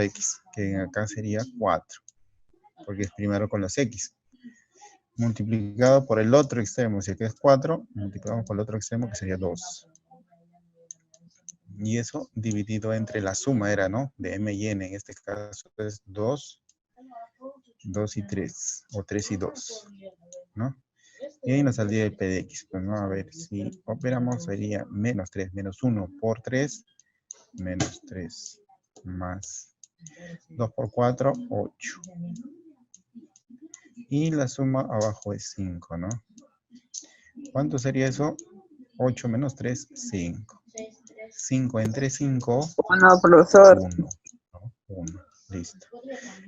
x, que acá sería 4, porque es primero con los x. Multiplicado por el otro extremo, si aquí es 4, multiplicamos por el otro extremo que sería 2. Y eso dividido entre la suma era, ¿no? De m y n, en este caso es 2, 2 y 3, o 3 y 2, ¿no? Y ahí nos saldría el p de x. Pues no, a ver, si operamos sería menos 3, menos 1 por 3, menos 3, más 2 por 4, 8. Y la suma abajo es 5, ¿no? ¿Cuánto sería eso? 8 menos 3, 5. 5 entre 5, Bueno, profesor. 1. ¿No? 1. Listo.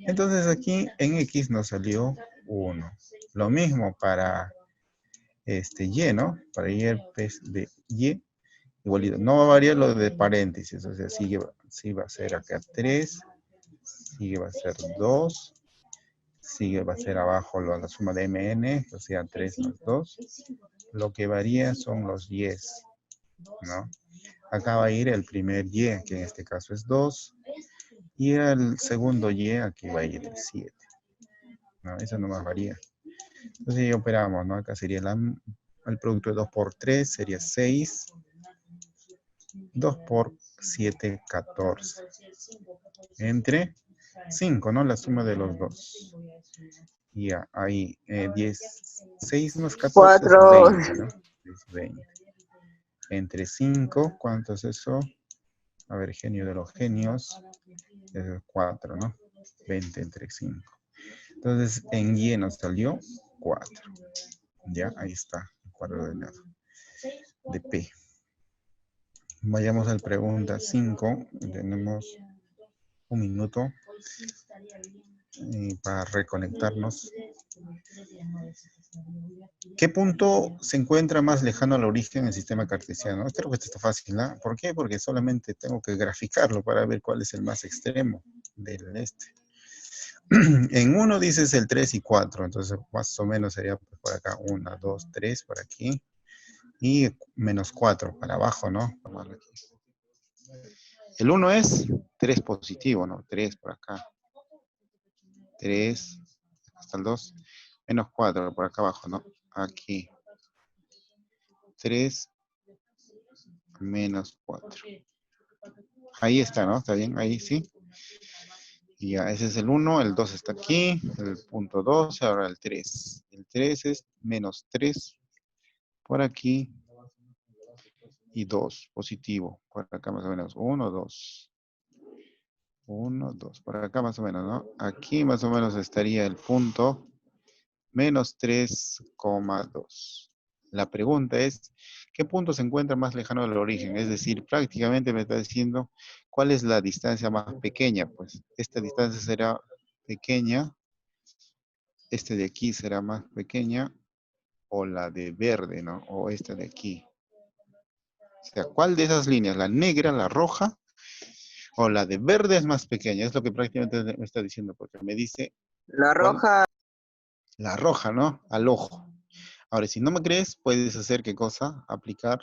Entonces aquí en X nos salió 1. Lo mismo para Y, ¿no? Para Y de Y, igualito. No va a variar lo de paréntesis, o sea, sí va a ser acá 3, sigue va a ser 2, sigue va a ser abajo la suma de MN, o sea, 3 más 2. Lo que varía son los Y's, ¿no? Acá va a ir el primer Y, que en este caso es 2, y el segundo Y, aquí va a ir el 7. ¿No? Eso no más varía. Entonces ya operamos, ¿no? Acá sería el producto de 2 por 3, sería 6. 2 por 7, 14. Entre 5, ¿no? La suma de los dos. Y ya, ahí, 10, 6 más 14 es 4. 20, ¿no? Es 20. Entre 5, ¿cuánto es eso? A ver, genio de los genios, es 4, ¿no? 20 entre 5. Entonces, en Y nos salió 4. Ya, ahí está, el cuadro de lado de P. Vayamos a la pregunta 5. Tenemos un minuto para reconectarnos. ¿Qué punto se encuentra más lejano al origen del sistema cartesiano? Creo que esto está fácil, ¿no? ¿Por qué? Porque solamente tengo que graficarlo para ver cuál es el más extremo del este. En 1 dices el 3 y 4, entonces más o menos sería por acá 1, 2, 3 por aquí. Y menos 4 para abajo, ¿no? El 1 es 3 positivo, ¿no? 3 por acá. 3 hasta el 2. Menos 4 por acá abajo, ¿no? Aquí. 3 menos 4. Ahí está, ¿no? ¿Está bien? Ahí sí. Y ya, ese es el 1, el 2 está aquí, el punto 2, ahora el 3. El 3 es menos 3 por aquí y 2, positivo. Por acá más o menos 1, 2. 1, 2. Por acá más o menos, ¿no? Aquí más o menos estaría el punto menos 3,2. La pregunta es, ¿qué punto se encuentra más lejano del origen? Es decir, prácticamente me está diciendo cuál es la distancia más pequeña. Pues esta distancia será pequeña, este de aquí será más pequeña, o la de verde, ¿no? O esta de aquí. O sea, ¿cuál de esas líneas? ¿La negra, la roja? O la de verde es más pequeña. Es lo que prácticamente me está diciendo, porque me dice La cuál. roja. La roja, ¿no? Al ojo. Ahora, si no me crees, puedes hacer qué cosa? Aplicar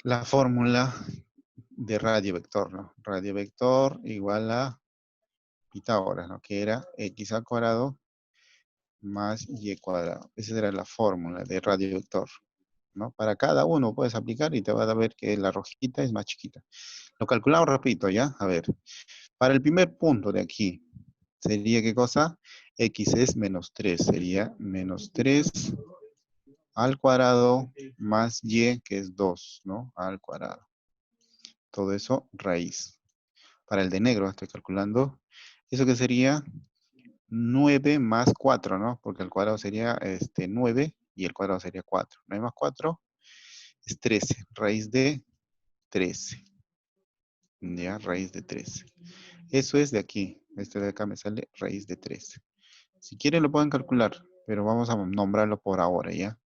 la fórmula de radio vector, ¿no? Radio vector igual a Pitágoras, ¿no? Que era x al cuadrado más y cuadrado. Esa era la fórmula de radio vector, ¿no? Para cada uno puedes aplicar y te va a ver que la rojita es más chiquita. Lo calculamos rapidito, ¿ya? A ver. Para el primer punto de aquí, ¿sería qué cosa? X es menos 3. Sería menos 3 al cuadrado más y, que es 2, ¿no? Al cuadrado. Todo eso, raíz. Para el de negro estoy calculando. ¿Eso qué sería? 9 más 4, ¿no? Porque el cuadrado sería 9 y el cuadrado sería 4. 9 más 4 es 13. Raíz de 13. Ya, raíz de 13. Eso es de aquí. Este de acá me sale raíz de 13. Si quieren lo pueden calcular, pero vamos a nombrarlo por ahora, ¿ya?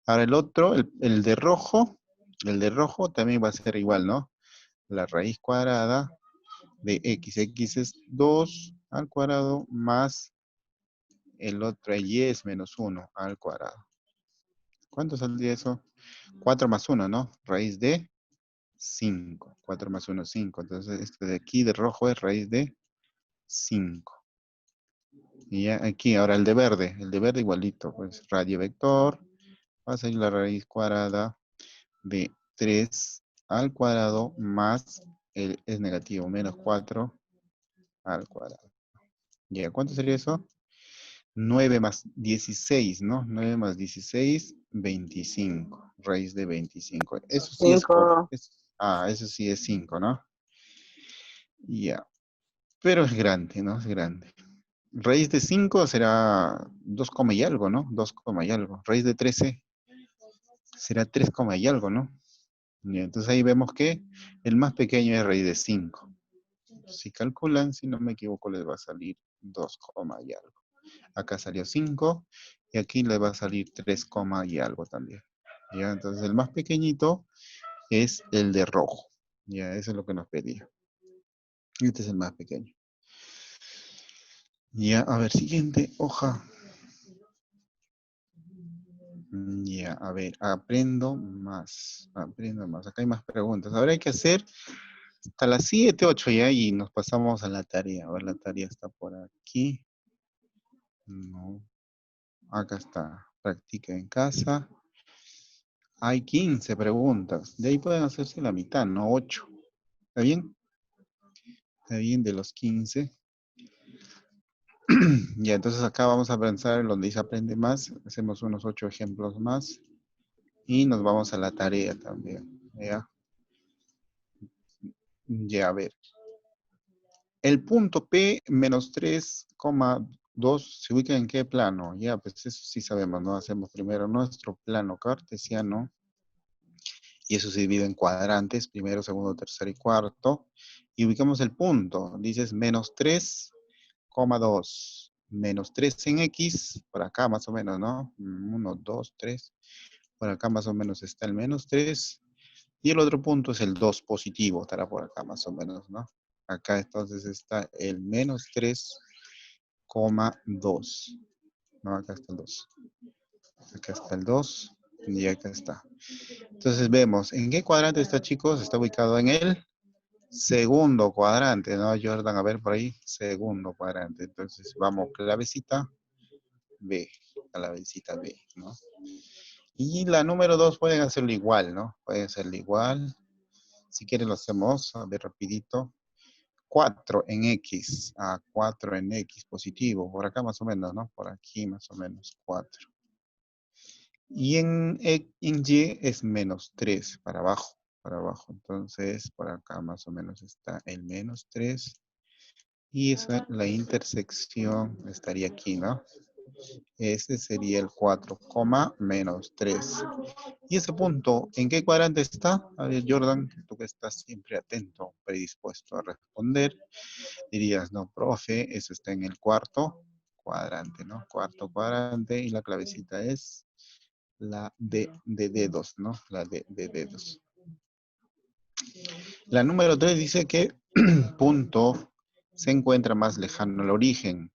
Ahora el otro, el de rojo también va a ser igual, ¿no? La raíz cuadrada de x. X es 2 al cuadrado más el otro y es menos 1 al cuadrado. ¿Cuánto saldría eso? 4 más 1, ¿no? Raíz de 5. 4 más 1 es 5. Entonces este de aquí de rojo es raíz de 5. Y ya aquí, ahora el de verde igualito, pues radio vector, va a ser la raíz cuadrada de 3 al cuadrado más, es negativo, menos 4 al cuadrado. Ya, ¿cuánto sería eso? 9 más 16, ¿no? 9 más 16, 25. Raíz de 25. Eso sí es Cinco. eso sí es 5, ¿no? Ya. Pero es grande, ¿no? Es grande. Raíz de 5 será 2, y algo, ¿no? 2, y algo. Raíz de 13 será 3, y algo, ¿no? Ya, entonces ahí vemos que el más pequeño es raíz de 5. Si calculan, si no me equivoco, les va a salir 2, y algo. Acá salió 5 y aquí le va a salir 3, y algo también. ¿Ya? Entonces el más pequeñito es el de rojo. Ya, eso es lo que nos pedía. Este es el más pequeño. Ya, a ver, siguiente hoja. Ya, a ver, aprendo más. Aprendo más. Acá hay más preguntas. Ahora hay que hacer hasta las 7, 8 ya y nos pasamos a la tarea. A ver, la tarea está por aquí. No. Acá está. Practica en casa. Hay 15 preguntas. De ahí pueden hacerse la mitad, no 8. ¿Está bien? Está bien de los 15. Ya, entonces acá vamos a pensar en donde dice aprende más. Hacemos unos 8 ejemplos más. Y nos vamos a la tarea también. Ya, ya a ver. El punto P menos 3,2 se ubica en qué plano. Ya, pues eso sí sabemos, ¿no? Hacemos primero nuestro plano cartesiano. Y eso se divide en cuadrantes, primero, segundo, tercero y cuarto. Y ubicamos el punto. Dices menos 3,2. Menos 3 en X, por acá más o menos, ¿no? 1, 2, 3. Por acá más o menos está el menos 3. Y el otro punto es el 2 positivo, estará por acá más o menos, ¿no? Acá entonces está el menos 3,2. No, acá está el 2. Acá está el 2 y acá está. Entonces vemos, ¿en qué cuadrante está, chicos? Está ubicado en el segundo cuadrante, ¿no? Jordan, a ver por ahí, segundo cuadrante. Entonces vamos, clavecita B, clavecita B, ¿no? Y la número 2 pueden hacerlo igual, ¿no? Pueden hacerlo igual. Si quieren lo hacemos, a ver rapidito. 4 en X, 4 en X positivo, por acá más o menos, ¿no? Por aquí más o menos, 4. Y en Y es menos 3 para abajo, para abajo. Entonces, por acá más o menos está el menos 3. Y esa, la intersección estaría aquí, ¿no? Este sería el 4, menos 3. ¿Y ese punto en qué cuadrante está? A ver, Jordan, tú que estás siempre atento, predispuesto a responder, dirías, no, profe, eso está en el cuarto cuadrante, ¿no? Cuarto cuadrante y la clavecita es la D de dedos, ¿no? La D de dedos. La número 3 dice que punto se encuentra más lejano al origen.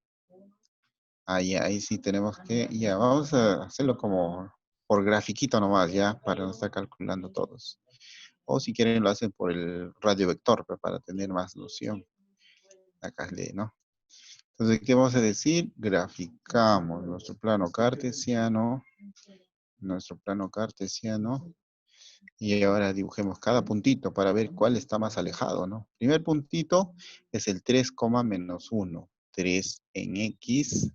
Ahí sí tenemos que, ya, vamos a hacerlo como por grafiquito nomás, ya, para no estar calculando todos. O si quieren lo hacen por el radio vector, pero para tener más noción. Acá es ¿no? Entonces, ¿qué vamos a decir? Graficamos nuestro plano cartesiano, y ahora dibujemos cada puntito para ver cuál está más alejado, ¿no? Primer puntito es el 3, menos 1. 3 en X,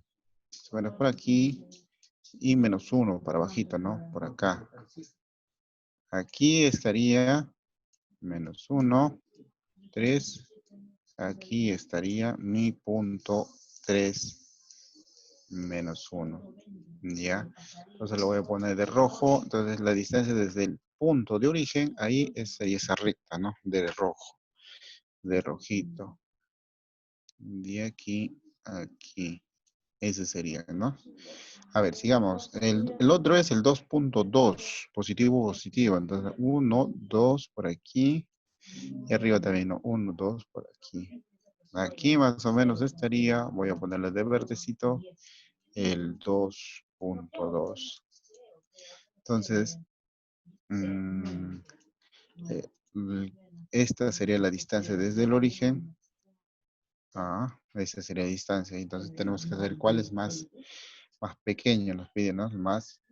bueno, por aquí, y menos 1 para bajito, ¿no? Por acá. Aquí estaría menos 1, 3. Aquí estaría mi punto 3. menos 1. ¿Ya? Entonces lo voy a poner de rojo. Entonces la distancia desde el punto de origen, ahí sería esa recta, ¿no? De rojo, de rojito. De aquí a aquí. Ese sería, ¿no? A ver, sigamos. El otro es el 2.2, positivo, positivo. Entonces, 1, 2 por aquí. Y arriba también, ¿no? 1, 2 por aquí. Aquí más o menos estaría, voy a ponerle de verdecito, el 2.2. Entonces, mm, eh, esta sería la distancia desde el origen. Esa sería la distancia. Entonces tenemos que saber cuál es más pequeño, nos piden, ¿no?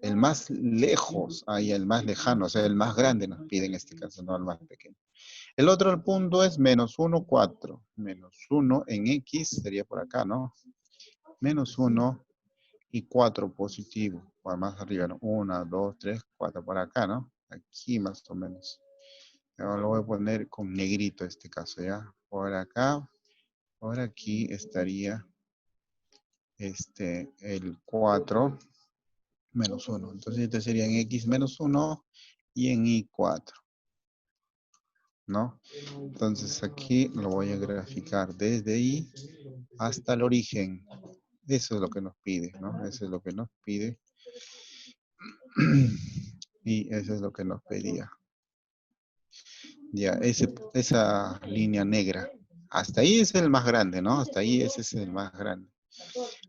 El más lejos, ahí el más lejano, o sea, el más grande nos pide en este caso, no el más pequeño. El otro punto es menos 1, 4. Menos 1 en X sería por acá, ¿no? Menos 1 y 4 positivo. Por más arriba, ¿no? 1, 2, 3, 4 por acá, ¿no? Aquí más o menos. Ahora lo voy a poner con negrito este caso, ¿ya? Por acá, por aquí estaría el 4 menos 1. Entonces este sería en X menos 1 y en Y 4, ¿no? Entonces aquí lo voy a graficar desde Y hasta el origen. Eso es lo que nos pide, ¿no? Eso es lo que nos pide. Y eso es lo que nos pedía. Ya, esa línea negra. Hasta ahí es el más grande, ¿no? Hasta ahí ese es el más grande.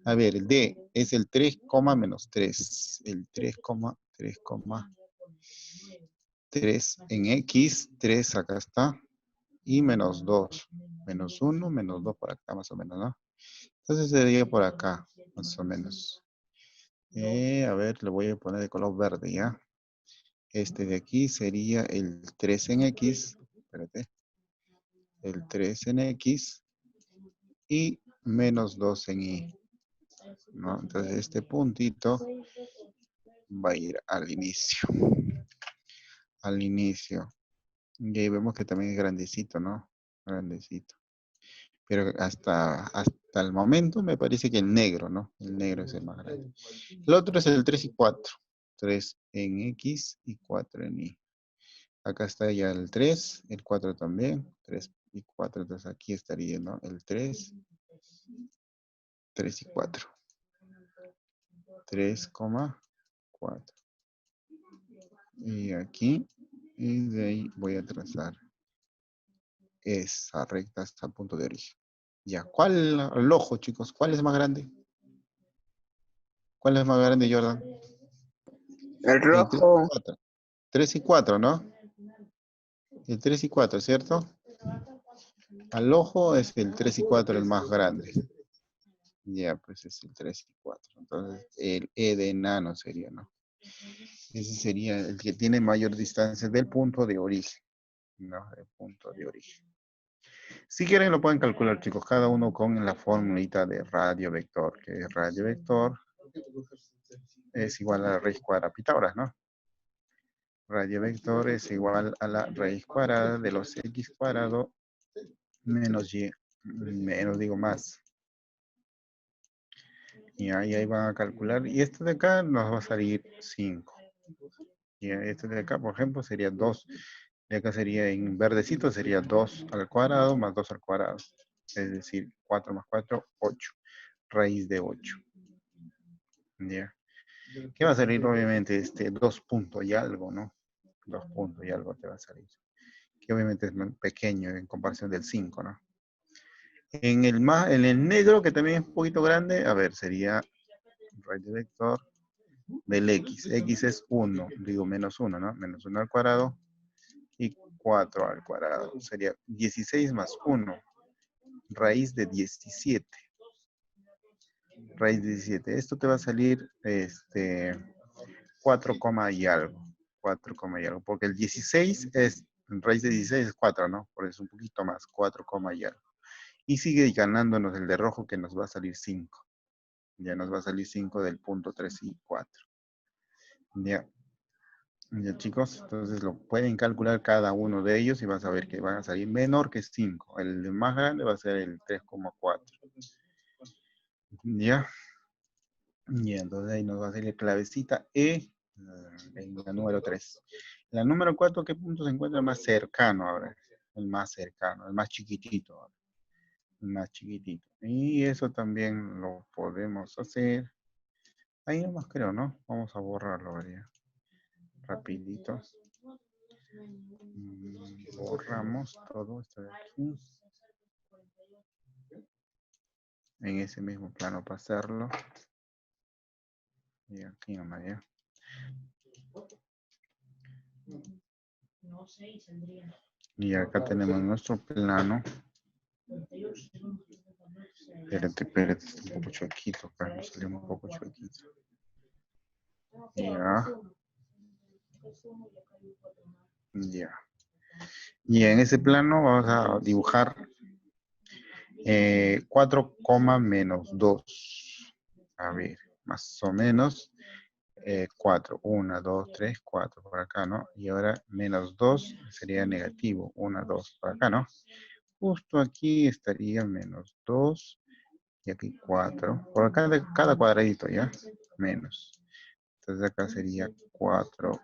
A ver, el D es el 3, menos 3. El 3 en X, 3 acá está. Y menos 2. Menos 1, menos 2 por acá más o menos, ¿no? Entonces sería por acá, más o menos. A ver, le voy a poner de color verde, ¿ya? Este de aquí sería el 3 en X. Espérate. El 3 en X. Y menos 2 en Y, ¿no? Entonces este puntito va a ir al inicio. Al inicio. Y ahí vemos que también es grandecito, ¿no? Grandecito. Pero hasta el momento me parece que el negro, ¿no? El negro es el más grande. El otro es el 3 y 4. 3 en X y 4 en Y. Acá está ya el 3, el 4 también. 3 y 4, entonces aquí estaría, ¿no? El 3, 3 y 4. 3, 4. Y aquí, y de ahí voy a trazar esa recta hasta el punto de origen. Ya, ¿cuál el ojo, chicos? ¿Cuál es más grande? ¿Cuál es más grande, Jordan? El El 3 y rojo. 4. 3 y 4, ¿no? El 3 y 4, ¿cierto? Al ojo es el 3 y 4 el más grande. Ya, pues es el 3 y 4. Entonces, el E de enano sería, ¿no? Ese sería el que tiene mayor distancia del punto de origen. ¿No? El punto de origen. Si quieren lo pueden calcular, chicos, cada uno con la formulita de radio vector, que es radio vector es igual a la raíz cuadrada de Pitágoras, ¿no? Radio vector es igual a la raíz cuadrada de los x cuadrado menos y, menos digo más. Y ahí van a calcular, y esto de acá nos va a salir 5. Y esto de acá, por ejemplo, sería 2. De acá sería en verdecito, sería 2 al cuadrado más 2 al cuadrado. Es decir, 4 más 4, 8. Raíz de 8. ¿Ya? ¿Qué va a salir? Obviamente 2 puntos y algo, ¿no? 2 puntos y algo te va a salir. Que obviamente es más pequeño en comparación del 5, ¿no? En el negro, que también es un poquito grande, a ver, sería raíz de vector del X. X es 1, digo menos 1, ¿no? Menos 1 al cuadrado y 4 al cuadrado. Sería 16 más 1, raíz de 17. Raíz de 17. Esto te va a salir 4, y algo. 4, y algo. Porque el 16 es, raíz de 16 es 4, ¿no? Por eso un poquito más, 4, y algo. Y sigue ganándonos el de rojo que nos va a salir 5. Ya nos va a salir 5 del punto 3 y 4. Ya. Ya, chicos, entonces lo pueden calcular cada uno de ellos y vas a ver que van a salir menor que 5. El más grande va a ser el 3,4. Ya. Y entonces ahí nos va a salir clavecita E en la número 3. La número 4, ¿qué punto se encuentra más cercano ahora? El más cercano, el más chiquitito ahora. El más chiquitito. Y eso también lo podemos hacer. Ahí nomás creo, ¿no? Vamos a borrarlo, ¿verdad? Rapidito. Borramos todo esto de aquí. En ese mismo plano para hacerlo. Y aquí nomás ya. Y acá tenemos nuestro plano. Espérate, está un poco chuequito acá, nos salimos un poco chuequito. Ya. Ya. Y en ese plano vamos a dibujar 4, menos 2. A ver, más o menos 4. 1, 2, 3, 4 por acá, ¿no? Y ahora menos 2 sería negativo. 1, 2 por acá, ¿no? Justo aquí estaría menos 2 y aquí 4. Por acá de cada cuadradito, ¿ya? Menos. Entonces acá sería 4,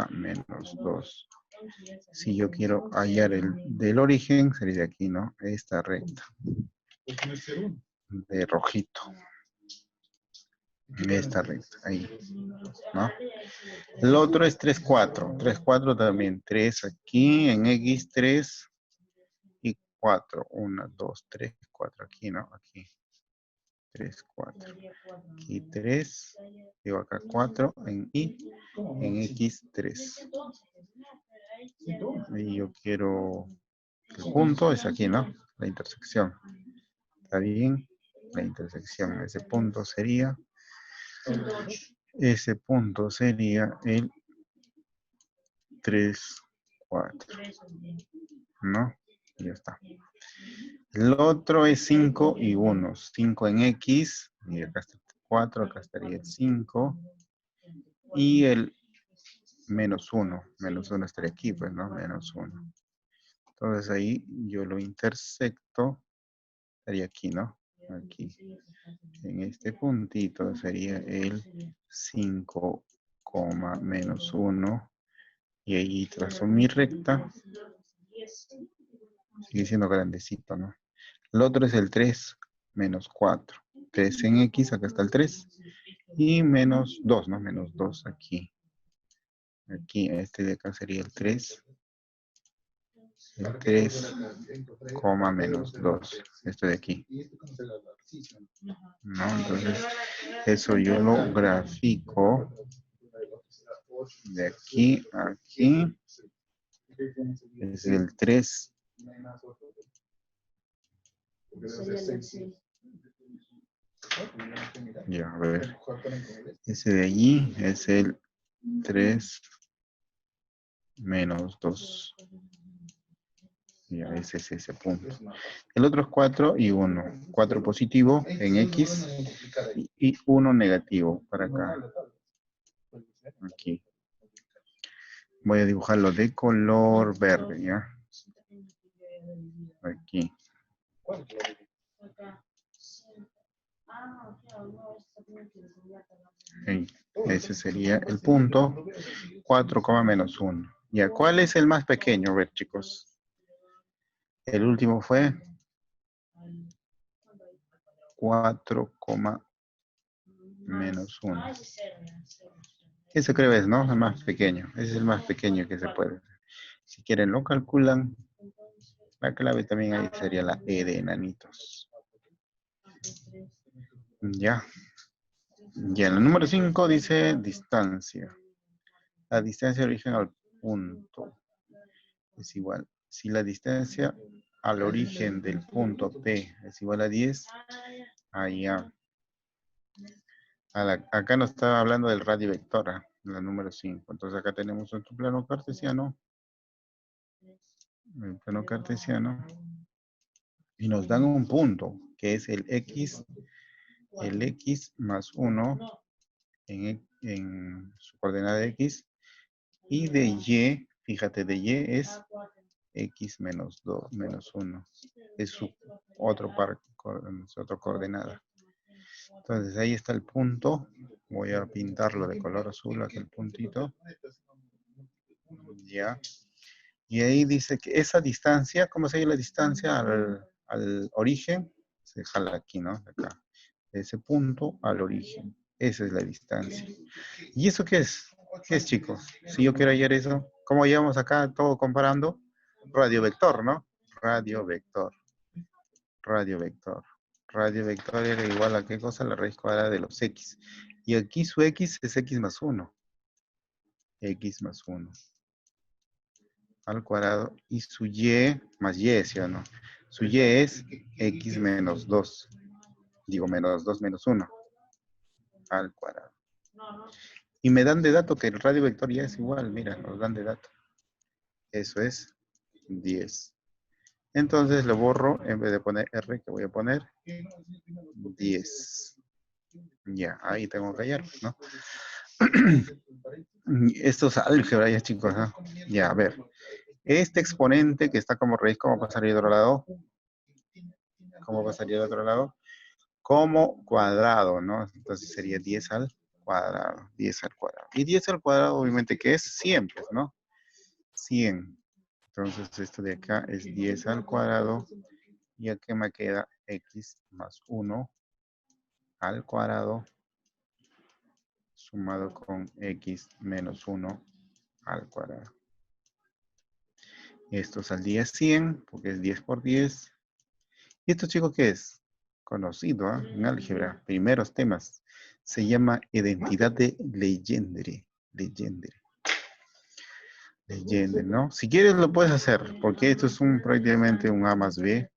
menos 2. Si yo quiero hallar el del origen, sería aquí, ¿no? Esta recta. De rojito. Esta recta, ahí. ¿No? El otro es 3, 4. 3, 4 también. 3 aquí, en X, 3 y 4. 1, 2, 3, 4 aquí, ¿no? Aquí. 3, 4. Aquí 3. Digo acá 4 en Y. En X, 3. Y yo quiero... El punto es aquí, ¿no? La intersección. ¿Está bien? La intersección. Ese punto sería el 3, 4. ¿No? Y ya está. El otro es 5 y 1. 5 en X. Y acá está el 4. Acá estaría el 5. Y el menos 1. Menos 1 estaría aquí, pues, ¿no? Menos 1. Entonces ahí yo lo intersecto. Estaría aquí, ¿no? Aquí. En este puntito sería el 5, menos 1. Y ahí trazo mi recta. Sigue siendo grandecito, ¿no? El otro es el 3, menos 4. 3 en X, acá está el 3. Y menos 2, ¿no? Menos 2 aquí. Aquí, este de acá sería el 3. El 3, menos 2. Este de aquí. ¿No? Entonces, eso yo lo grafico de aquí a aquí. Es el 3. Ya, a ver. Ese de allí es el 3 menos 2. Ya, ese es ese punto. El otro es 4 y 1. 4 positivo en X y 1 negativo para acá. Aquí. Voy a dibujarlo de color verde, ¿ya? Aquí. Okay. Ese sería el punto. 4, menos 1. Ya, ¿cuál es el más pequeño? A ver, chicos. El último fue 4, menos 1. Ese creo es, ¿no? El más pequeño. Ese es el más pequeño que se puede. Si quieren lo calculan. La clave también ahí sería la E de enanitos. Ya. Ya, el número 5 dice distancia. La distancia de origen al punto es igual. Si la distancia al origen del punto P es igual a 10, allá. Acá nos está hablando del radio vector, la número 5. Entonces acá tenemos nuestro plano cartesiano. El plano cartesiano. Y nos dan un punto, que es el X más 1 en su coordenada de X. Y de Y, fíjate, de Y es X menos 2, menos 1. Es su otra coordenada. Entonces ahí está el punto. Voy a pintarlo de color azul, aquel puntito. Ya. Y ahí dice que esa distancia, ¿cómo se llama la distancia al origen? Se jala aquí, ¿no? De acá. De ese punto al origen. Esa es la distancia. ¿Y eso qué es? ¿Qué es, chicos? Si yo quiero hallar eso, ¿cómo llevamos acá todo comparando? Radio vector, ¿no? Radio vector. Radio vector. Radio vector era igual a ¿qué cosa? La raíz cuadrada de los x. Y aquí su x es x más 1. X más 1 al cuadrado. Y su y más y, ¿sí o no? Su y es x menos 2. Digo, menos 2 menos 1 al cuadrado. Y me dan de dato que el radio vector ya es igual. Mira, nos dan de dato. Eso es 10. Entonces lo borro, en vez de poner R, que voy a poner 10. Ya, ahí tengo que hallar, ¿no? Esto es álgebra ya, chicos, ¿no? Ya, a ver. Este exponente que está como raíz, ¿cómo pasaría del otro lado? ¿Cómo pasaría del otro lado? Como cuadrado, ¿no? Entonces sería 10 al cuadrado, 10 al cuadrado. Y 10 al cuadrado, obviamente, ¿qué es? 100, pues, ¿no? 100. Entonces esto de acá es 10 al cuadrado. Y aquí me queda x más 1 al cuadrado sumado con x menos 1 al cuadrado. Esto saldría 100 porque es 10 por 10. ¿Y esto, chicos, qué es? Conocido, ¿eh? En álgebra, primeros temas. Se llama identidad de Legendre. Legendre. Legendre, ¿no? Si quieres lo puedes hacer, porque esto es prácticamente un A más B.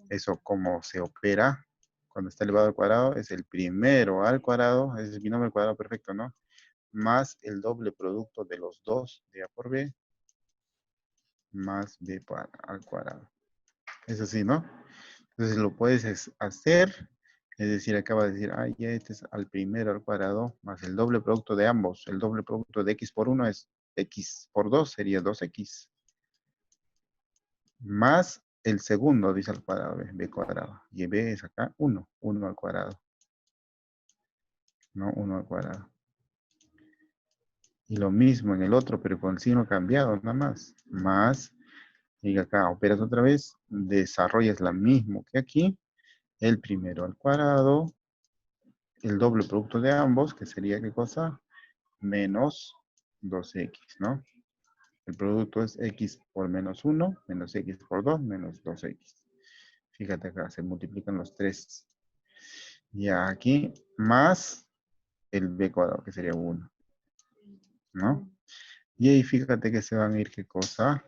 Eso cómo se opera cuando está elevado al cuadrado es el primero al cuadrado, es el binomio al cuadrado perfecto, ¿no? Más el doble producto de los dos de A por B, más B al cuadrado. Es así, ¿no? Entonces lo puedes hacer, es decir, acaba de decir, ya este es al primero al cuadrado, más el doble producto de ambos. El doble producto de x por 1 es x por 2, sería 2x. Más el segundo, dice al cuadrado, b cuadrado. Y b es acá 1, 1 al cuadrado. No, 1 al cuadrado. Y lo mismo en el otro, pero con el signo cambiado, nada más. Más, y acá operas otra vez, desarrollas la mismo que aquí. El primero al cuadrado, el doble producto de ambos, que sería, ¿qué cosa? Menos 2x, ¿no? El producto es x por menos 1, menos x por 2, menos 2x. Fíjate acá, se multiplican los tres. Ya aquí, más el b cuadrado, que sería 1, ¿no? Y ahí fíjate que se van a ir, ¿qué cosa?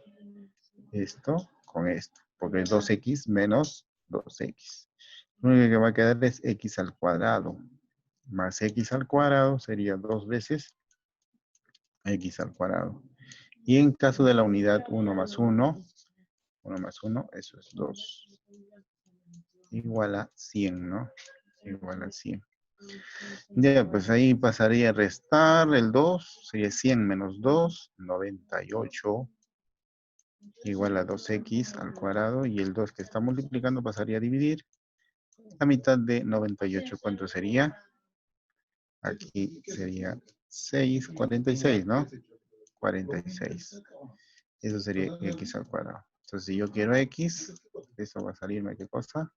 Esto con esto, porque es 2x menos 2x. Lo único que va a quedar es x al cuadrado. Más x al cuadrado sería 2 veces x al cuadrado. Y en caso de la unidad 1 más 1, 1 más 1, eso es 2. Igual a 100, ¿no? Igual a 100. Ya, pues ahí pasaría a restar el 2, sería 100 menos 2, 98, igual a 2x al cuadrado, y el 2 que está multiplicando pasaría a dividir. La mitad de 98, ¿cuánto sería? Aquí sería 6, 46, ¿no? 46. Eso sería x al cuadrado. Entonces, si yo quiero x, eso va a salirme, ¿qué cosa?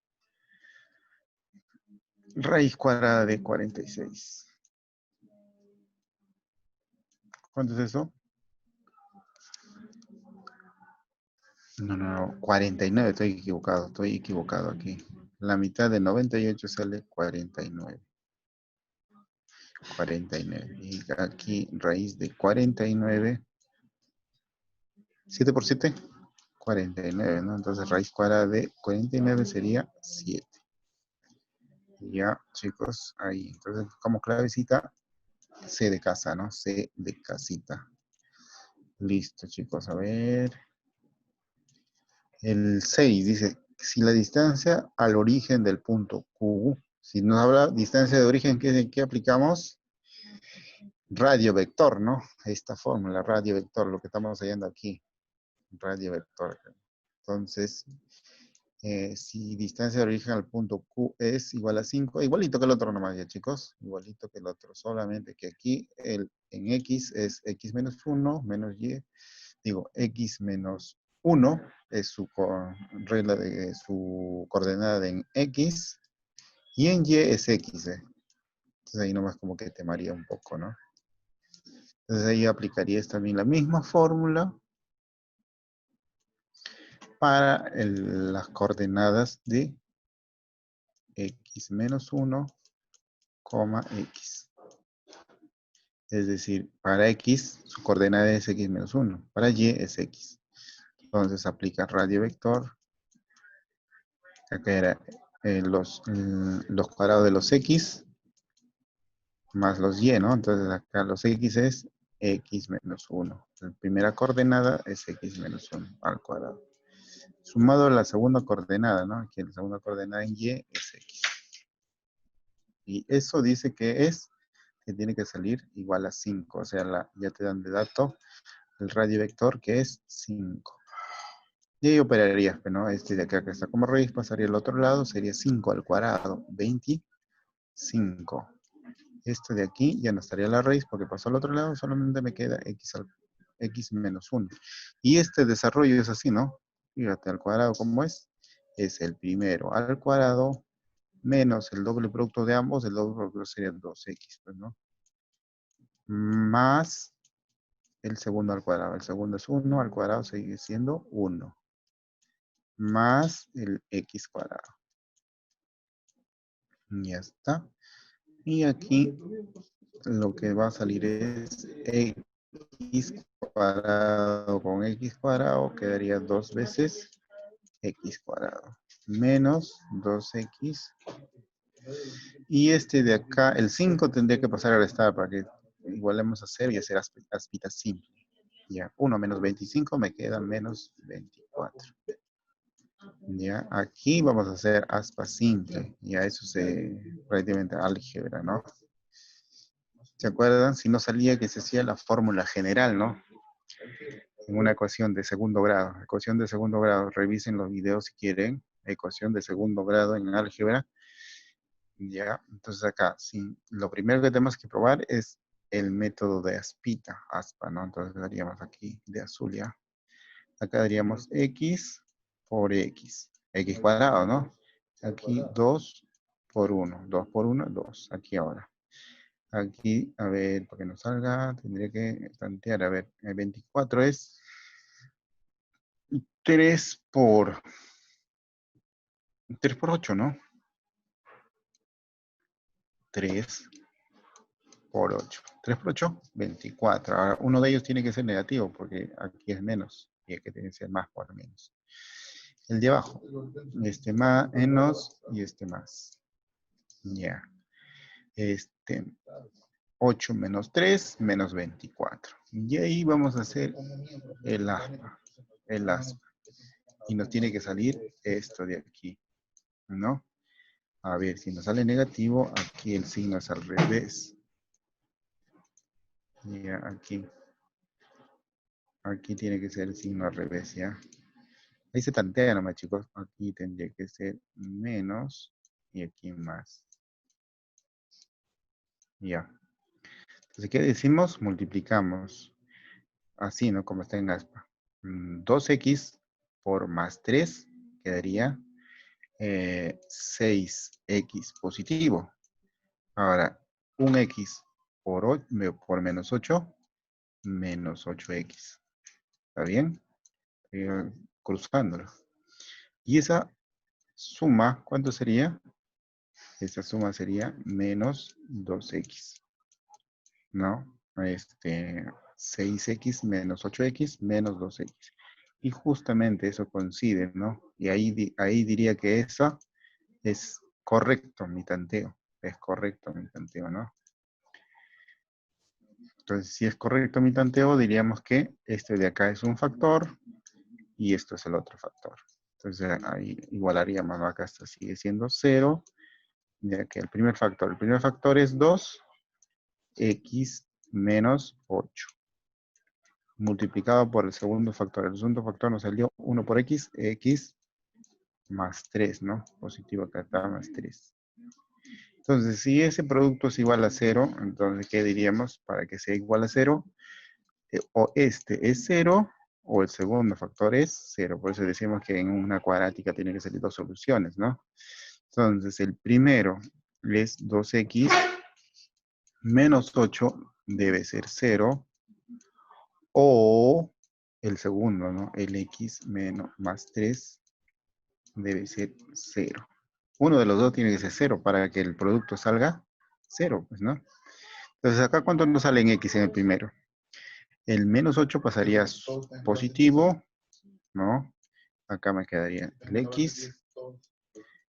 Raíz cuadrada de 46. ¿Cuánto es eso? No, 49, estoy equivocado aquí. La mitad de 98 sale 49. 49. Y aquí raíz de 49. 7 por 7, 49, ¿no? Entonces raíz cuadrada de 49 sería 7. Ya, chicos, ahí. Entonces, como clavecita, C de casa, ¿no? C de casita. Listo, chicos, a ver. El 6 dice, si la distancia al origen del punto Q, si nos habla distancia de origen, ¿qué aplicamos? Radio vector, ¿no? Esta fórmula, radio vector, lo que estamos hallando aquí. Radio vector. Entonces, Si distancia de origen al punto Q es igual a 5, igualito que el otro nomás ya, chicos. Igualito que el otro, solamente que aquí en X es X menos 1 menos Y. Digo, X menos 1 es regla de su coordenada en X. Y en Y es X, ¿eh? Entonces ahí nomás como que temaría un poco, ¿no? Entonces ahí aplicarías también la misma fórmula para las coordenadas de X menos 1, X. Es decir, para X, su coordenada es X menos 1. Para Y es X. Entonces aplica radio vector. Acá era los cuadrados de los X más los Y, ¿no? Entonces acá los X es X menos 1. La primera coordenada es X menos 1 al cuadrado. Sumado a la segunda coordenada, ¿no? Aquí la segunda coordenada en Y es X. Y eso dice que tiene que salir igual a 5. O sea, ya te dan de dato el radio vector que es 5. Y ahí operarías, ¿no? Este de acá que está como raíz pasaría al otro lado, sería 5 al cuadrado, 25. Este de aquí ya no estaría la raíz porque pasó al otro lado, solamente me queda x menos 1. Y este desarrollo es así, ¿no? Fíjate, al cuadrado, ¿cómo es? Es el primero al cuadrado menos el doble producto de ambos, el doble producto sería 2x, pues, ¿no? Más el segundo al cuadrado. El segundo es 1 al cuadrado, sigue siendo 1. Más el x cuadrado. Ya está. Y aquí lo que va a salir es x cuadrado con x cuadrado, quedaría 2 veces x cuadrado. Menos 2x. Y este de acá, el 5 tendría que pasar a restar para que igualemos a 0 y hacer aspita simple. Ya, 1 menos 25 me queda menos 24. Ya, aquí vamos a hacer aspa simple. Ya, eso es prácticamente álgebra, ¿no? ¿Se acuerdan? Si no salía que se hacía la fórmula general, ¿no? En una ecuación de segundo grado. Ecuación de segundo grado. Revisen los videos si quieren. Ecuación de segundo grado en álgebra. Ya, entonces acá, sí, lo primero que tenemos que probar es el método de aspa, ¿no? Entonces daríamos aquí de azul, ¿ya? Acá daríamos x por x. X cuadrado, ¿no? Aquí 2 por 1. 2 por 1, 2. Aquí ahora. Aquí, a ver, para que nos salga, tendría que plantear, a ver, el 24 es 3 por 8, ¿no? 3 por 8. 3 por 8, 24. Ahora, uno de ellos tiene que ser negativo porque aquí es menos y aquí tiene que ser más por menos. El de abajo, este más, menos y este más. Ya. 8 menos 3 menos 24. Y ahí vamos a hacer el aspa. El aspa. Y nos tiene que salir esto de aquí, ¿no? A ver, si nos sale negativo, aquí el signo es al revés. Ya, aquí. Aquí tiene que ser el signo al revés, ¿ya? Ahí se tantea nomás, chicos. Aquí tendría que ser menos y aquí más. Ya. Entonces, ¿qué decimos? Multiplicamos. Así, ¿no? Como está en aspa. 2x por más 3 quedaría 6x positivo. Ahora, un x por menos 8, menos 8x. ¿Está bien? Cruzándolo. Y esa suma, ¿cuánto sería? Esa suma sería menos 2x. ¿No? 6x menos 8x menos 2x. Y justamente eso coincide, ¿no? Y ahí diría que eso es correcto mi tanteo. Es correcto mi tanteo, ¿no? Entonces, si es correcto mi tanteo, diríamos que este de acá es un factor y esto es el otro factor. Entonces, ahí igualaríamos, ¿no? Acá esto sigue siendo 0. Ya que el primer factor es 2x menos 8. Multiplicado por el segundo factor. El segundo factor nos salió 1 por x, x más 3, ¿no? Positivo acá está más 3. Entonces, si ese producto es igual a 0, entonces, ¿qué diríamos? Para que sea igual a 0, o este es 0, o el segundo factor es 0. Por eso decimos que en una cuadrática tiene que salir dos soluciones, ¿no? Entonces, el primero es 2x menos 8 debe ser 0, o el segundo, ¿no? El x menos más 3 debe ser 0. Uno de los dos tiene que ser 0 para que el producto salga 0, pues, ¿no? Entonces, acá, ¿cuánto nos sale en x en el primero? El menos 8 pasaría positivo, ¿no? Acá me quedaría el x.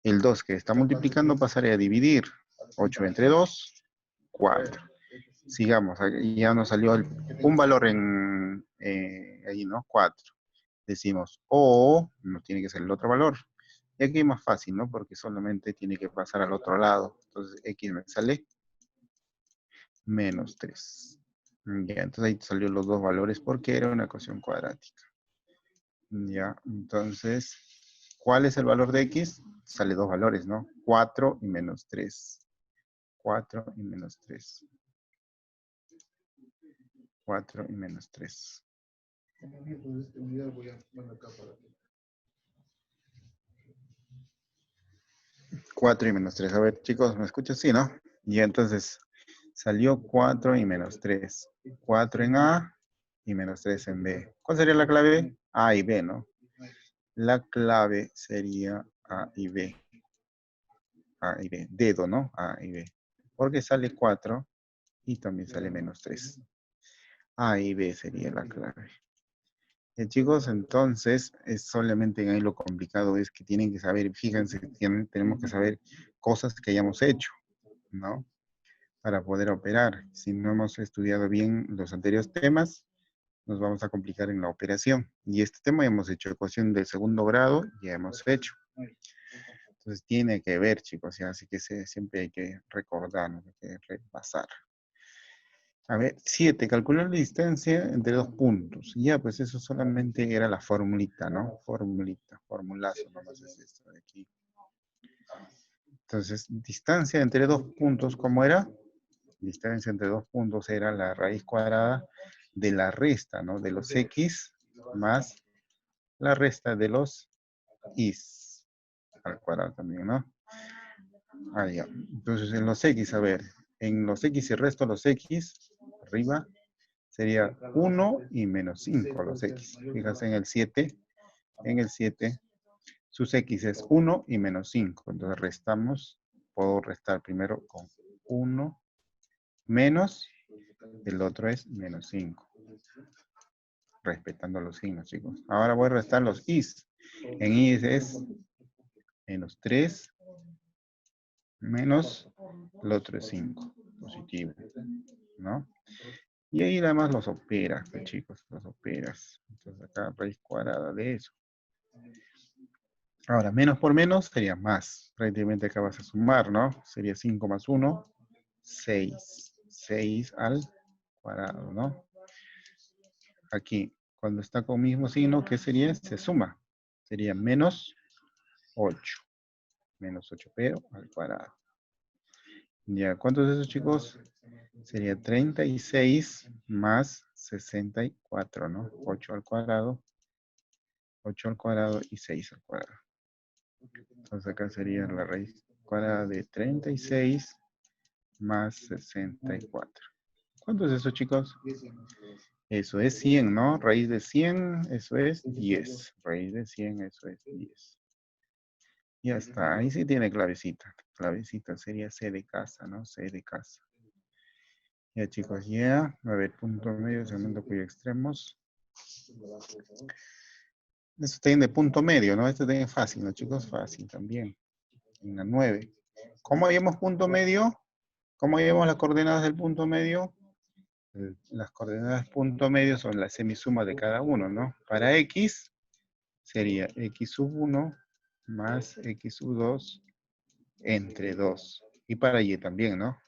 El 2 que está multiplicando pasaría a dividir. 8 entre 2, 4. Sigamos, ya nos salió un valor en ahí, ¿no? 4. Decimos, o, no tiene que ser el otro valor. Y aquí es más fácil, ¿no? Porque solamente tiene que pasar al otro lado. Entonces, x me sale menos 3. Ya, entonces ahí salieron los dos valores porque era una ecuación cuadrática. Ya, entonces, ¿cuál es el valor de x? Sale dos valores, ¿no? 4 y menos 3. 4 y menos 3. 4 y menos 3. 4 y menos 3. A ver, chicos, ¿me escuchan? Sí, ¿no? Y entonces salió 4 y menos 3. 4 en A y menos 3 en B. ¿Cuál sería la clave? A y B, ¿no? La clave sería A y B. A y B. Dedo, ¿no? A y B. Porque sale 4 y también sale menos 3. A y B sería la clave. Chicos, entonces, es solamente ahí lo complicado es que tienen que saber, fíjense, tenemos que saber cosas que hayamos hecho, ¿no? Para poder operar. Si no hemos estudiado bien los anteriores temas, nos vamos a complicar en la operación. Y este tema ya hemos hecho, ecuación de segundo grado, ya hemos hecho. Entonces tiene que ver, chicos, ¿ya? Así que siempre hay que recordar, hay que repasar. A ver, 7, calcular la distancia entre dos puntos. Ya, pues eso solamente era la formulita, ¿no? Formulita, formulazo, nomás es esto de aquí. Entonces, distancia entre dos puntos, ¿cómo era? Distancia entre dos puntos era la raíz cuadrada de la resta, ¿no? De los x más la resta de los y's al cuadrado también, ¿no? Ah, ya. Entonces, en los x, a ver, en los x y resto los x, arriba, sería 1 y menos 5 los x. Fíjense en el 7, sus x es 1 y menos 5. Entonces restamos, puedo restar primero con 1 menos, el otro es menos 5. Respetando los signos, chicos. Ahora voy a restar los i's. En i's es menos 3 menos, el otro es 5. Positivo, ¿no? Y ahí además los operas, pues, chicos, los operas. Entonces acá raíz cuadrada de eso. Ahora, menos por menos sería más. Prácticamente acá vas a sumar, ¿no? Sería 5 más 1, 6. 6 al cuadrado, ¿no? Aquí, cuando está con mismo signo, ¿qué sería? Se suma. Sería menos 8. Menos 8, pero al cuadrado. Ya, ¿cuánto es eso, chicos? Sería 36 más 64, ¿no? 8 al cuadrado. 8 al cuadrado y 6 al cuadrado. Entonces acá sería la raíz cuadrada de 36 más 64. ¿Cuánto es eso, chicos? Eso es 100, ¿no? Raíz de 100, eso es 10. Raíz de 100, eso es 10. Ya está, ahí sí tiene clavecita. Clavecita sería C de casa, ¿no? C de casa. Ya, chicos, ya. A ver, punto medio, segmento cuyo extremos. Eso tiene de punto medio, ¿no? Esto tiene fácil, ¿no, chicos? Fácil también. En la 9. ¿Cómo hallamos punto medio? ¿Cómo hallamos las coordenadas del punto medio? Las coordenadas punto medio son la semisuma de cada uno, ¿no? Para x sería x sub 1 más x sub 2 entre 2. Y para y también, ¿no?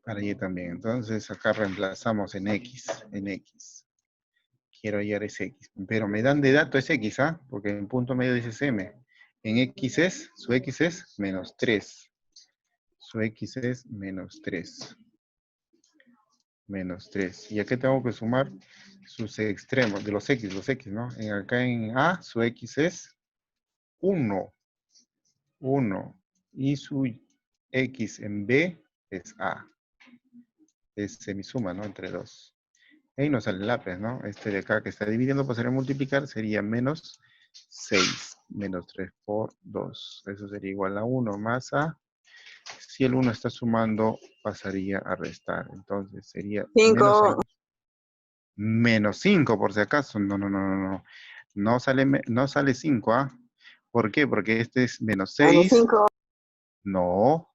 Para y también. Entonces acá reemplazamos en x. Quiero hallar ese x. Pero me dan de dato ese x, ¿ah? Porque en punto medio dice m. En X es, su X es menos 3. Su X es menos 3. Menos 3. ¿Y aquí tengo que sumar sus extremos de los X, ¿no? Acá en A, su X es 1. 1. Y su X en B es A. Es semisuma, ¿no? Entre 2. Ahí nos sale el lápiz, ¿no? Este de acá que está dividiendo, pasaría a multiplicar, sería menos 6. Menos 3 por 2. Eso sería igual a 1 más A. Si el 1 está sumando, pasaría a restar. Entonces sería menos 6. 5. Menos 5 por si acaso. No, no, no, no, no. No sale 5, ¿ah? ¿Por qué? Porque este es menos Menos 6. 5. No.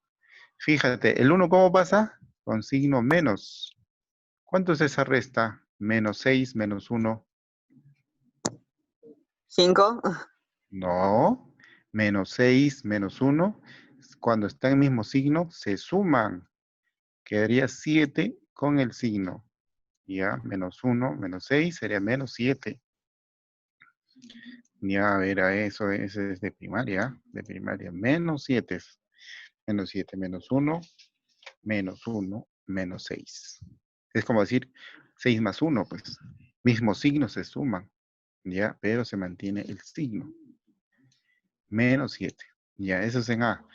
Fíjate, ¿el 1 cómo pasa? Con signo menos. ¿Cuánto es esa resta? Menos 6 menos 1. 5. No. Menos 6 menos 1. Cuando está en el mismo signo, se suman. Quedaría 7 con el signo. Ya, menos 1, menos 6 sería menos 7. Ya, a ver, a eso, ese es de primaria. De primaria, menos 7. Menos 7, menos 1, menos 1, menos 6. Es como decir 6 más 1, pues. Mismos signos se suman, ¿ya? Pero se mantiene el signo. Menos 7. Ya, eso es en A.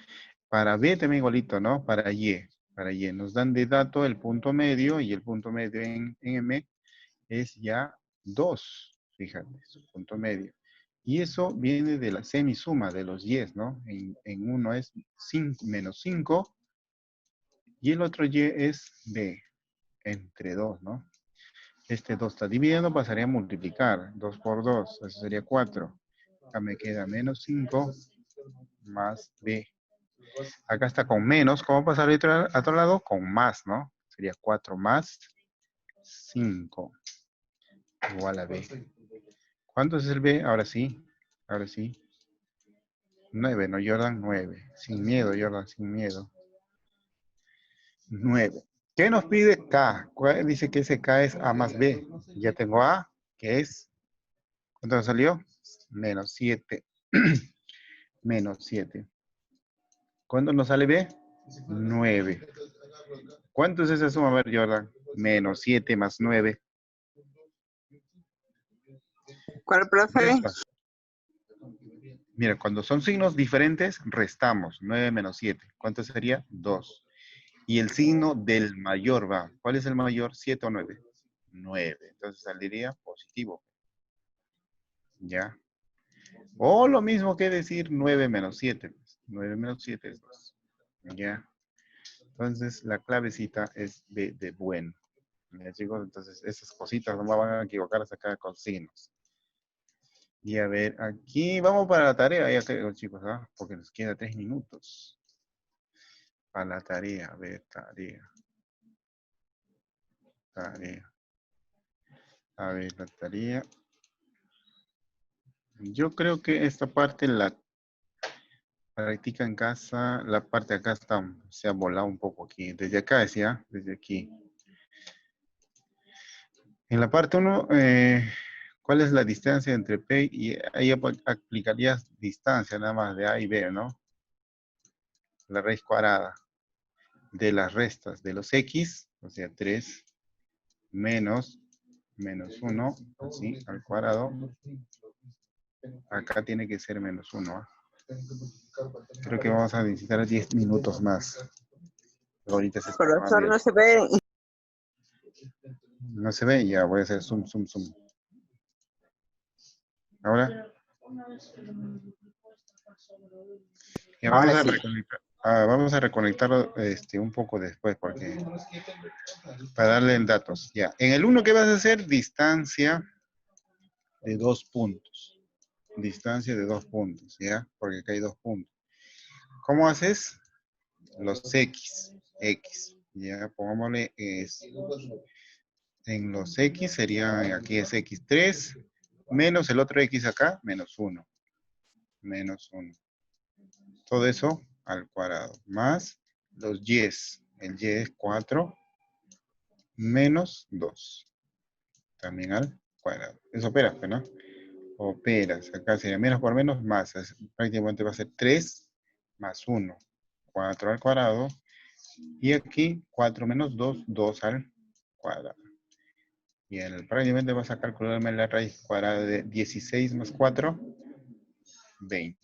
Para B también igualito, ¿no? Para Y. Para Y. Nos dan de dato el punto medio y el punto medio en M es ya 2. Fíjate, su punto medio. Y eso viene de la semisuma de los Y's, ¿no? En uno es 5, menos 5 y el otro Y es B, entre 2, ¿no? Este 2 está dividiendo, pasaría a multiplicar. 2 por 2, eso sería 4. Acá me queda menos 5 más B. Acá está con menos. ¿Cómo pasar a otro lado? Con más, ¿no? Sería 4 más 5 igual a B. ¿Cuánto es el B? Ahora sí. Ahora sí. 9, ¿no, Jordan? 9. Sin miedo, Jordan, sin miedo. 9. ¿Qué nos pide K? Dice que ese K es A más B. Ya tengo A, que es, ¿cuánto nos salió? Menos 7. Menos 7. ¿Cuánto nos sale B? 9. ¿Cuánto es esa suma? A ver, Jordan. Menos 7 más 9. ¿Cuál, profe? Resta. Mira, cuando son signos diferentes, restamos. 9 menos 7. ¿Cuánto sería? 2. Y el signo del mayor va. ¿Cuál es el mayor? 7 o 9. 9. Entonces saldría positivo. ¿Ya? O lo mismo que decir 9 menos 7. 9 menos 7 es 2. ¿Ya? Entonces la clavecita es de bueno. ¿Ya, chicos? Entonces esas cositas no me van a equivocarse acá con signos. Y a ver, aquí vamos para la tarea, ya creo, chicos, ¿ah? Porque nos queda 3 minutos. Para la tarea, a ver, tarea. Tarea. A ver, la tarea. Yo creo que esta parte la practica en casa. La parte de acá está, se ha volado un poco aquí. Desde acá decía, desde aquí. En la parte 1, ¿cuál es la distancia entre P y ahí aplicarías distancia nada más de A y B, ¿no? La raíz cuadrada de las restas de los X, o sea, 3 menos 1, así, al cuadrado. Acá tiene que ser menos 1. ¿Eh? Creo que vamos a necesitar 10 minutos más. Ahorita se está Profesor, bien. no se ve. No se ve, ya voy a hacer zoom, zoom, zoom. Ahora. Ya vamos Ahora a sí. reconectar. Vamos a reconectarlo un poco después porque para darle en datos. Ya. En el 1, ¿qué vas a hacer? Distancia de 2 puntos. Distancia de 2 puntos, ¿ya? Porque acá hay 2 puntos. ¿Cómo haces? Los X. X. Ya, pongámosle en los X sería, aquí es X3, menos el otro X acá, menos 1. Menos 1. Todo eso al cuadrado. Más los Y's. El Y es 4 menos 2. También al cuadrado. Eso opera, ¿no? Operas. Acá sería menos por menos más. Prácticamente va a ser 3 más 1. 4 al cuadrado. Y aquí 4 menos 2, 2 al cuadrado. Y prácticamente vas a calcularme la raíz cuadrada de 16 más 4, 20.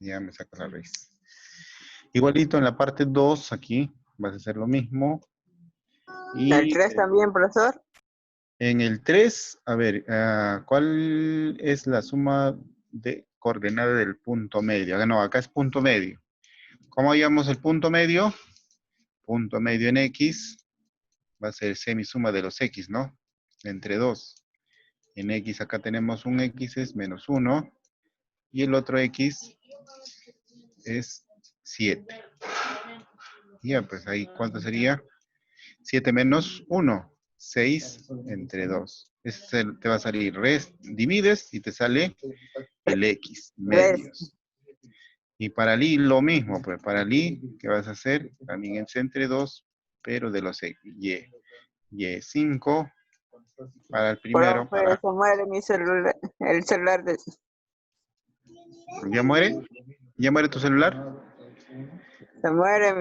Ya me saco la raíz. Igualito en la parte 2, aquí vas a hacer lo mismo. ¿El Y 3 también, profesor? en el 3, a ver, ¿cuál es la suma de coordenada del punto medio? No, acá es punto medio. ¿Cómo hallamos el punto medio? Punto medio en X va a ser semisuma de los X, ¿no? Entre 2. En X acá tenemos un X es menos 1 y el otro X es 7. Ya, pues ahí, ¿cuánto sería? 7 menos 1, 6 entre 2. Te va a salir divides y te sale el X, medios. Y para el Y lo mismo, pues para el Y, ¿qué vas a hacer? También es entre 2, pero de los X. Y 5 para el primero. Profe, se muere mi celular, el celular de... ¿Ya muere? ¿Ya muere tu celular? Se muere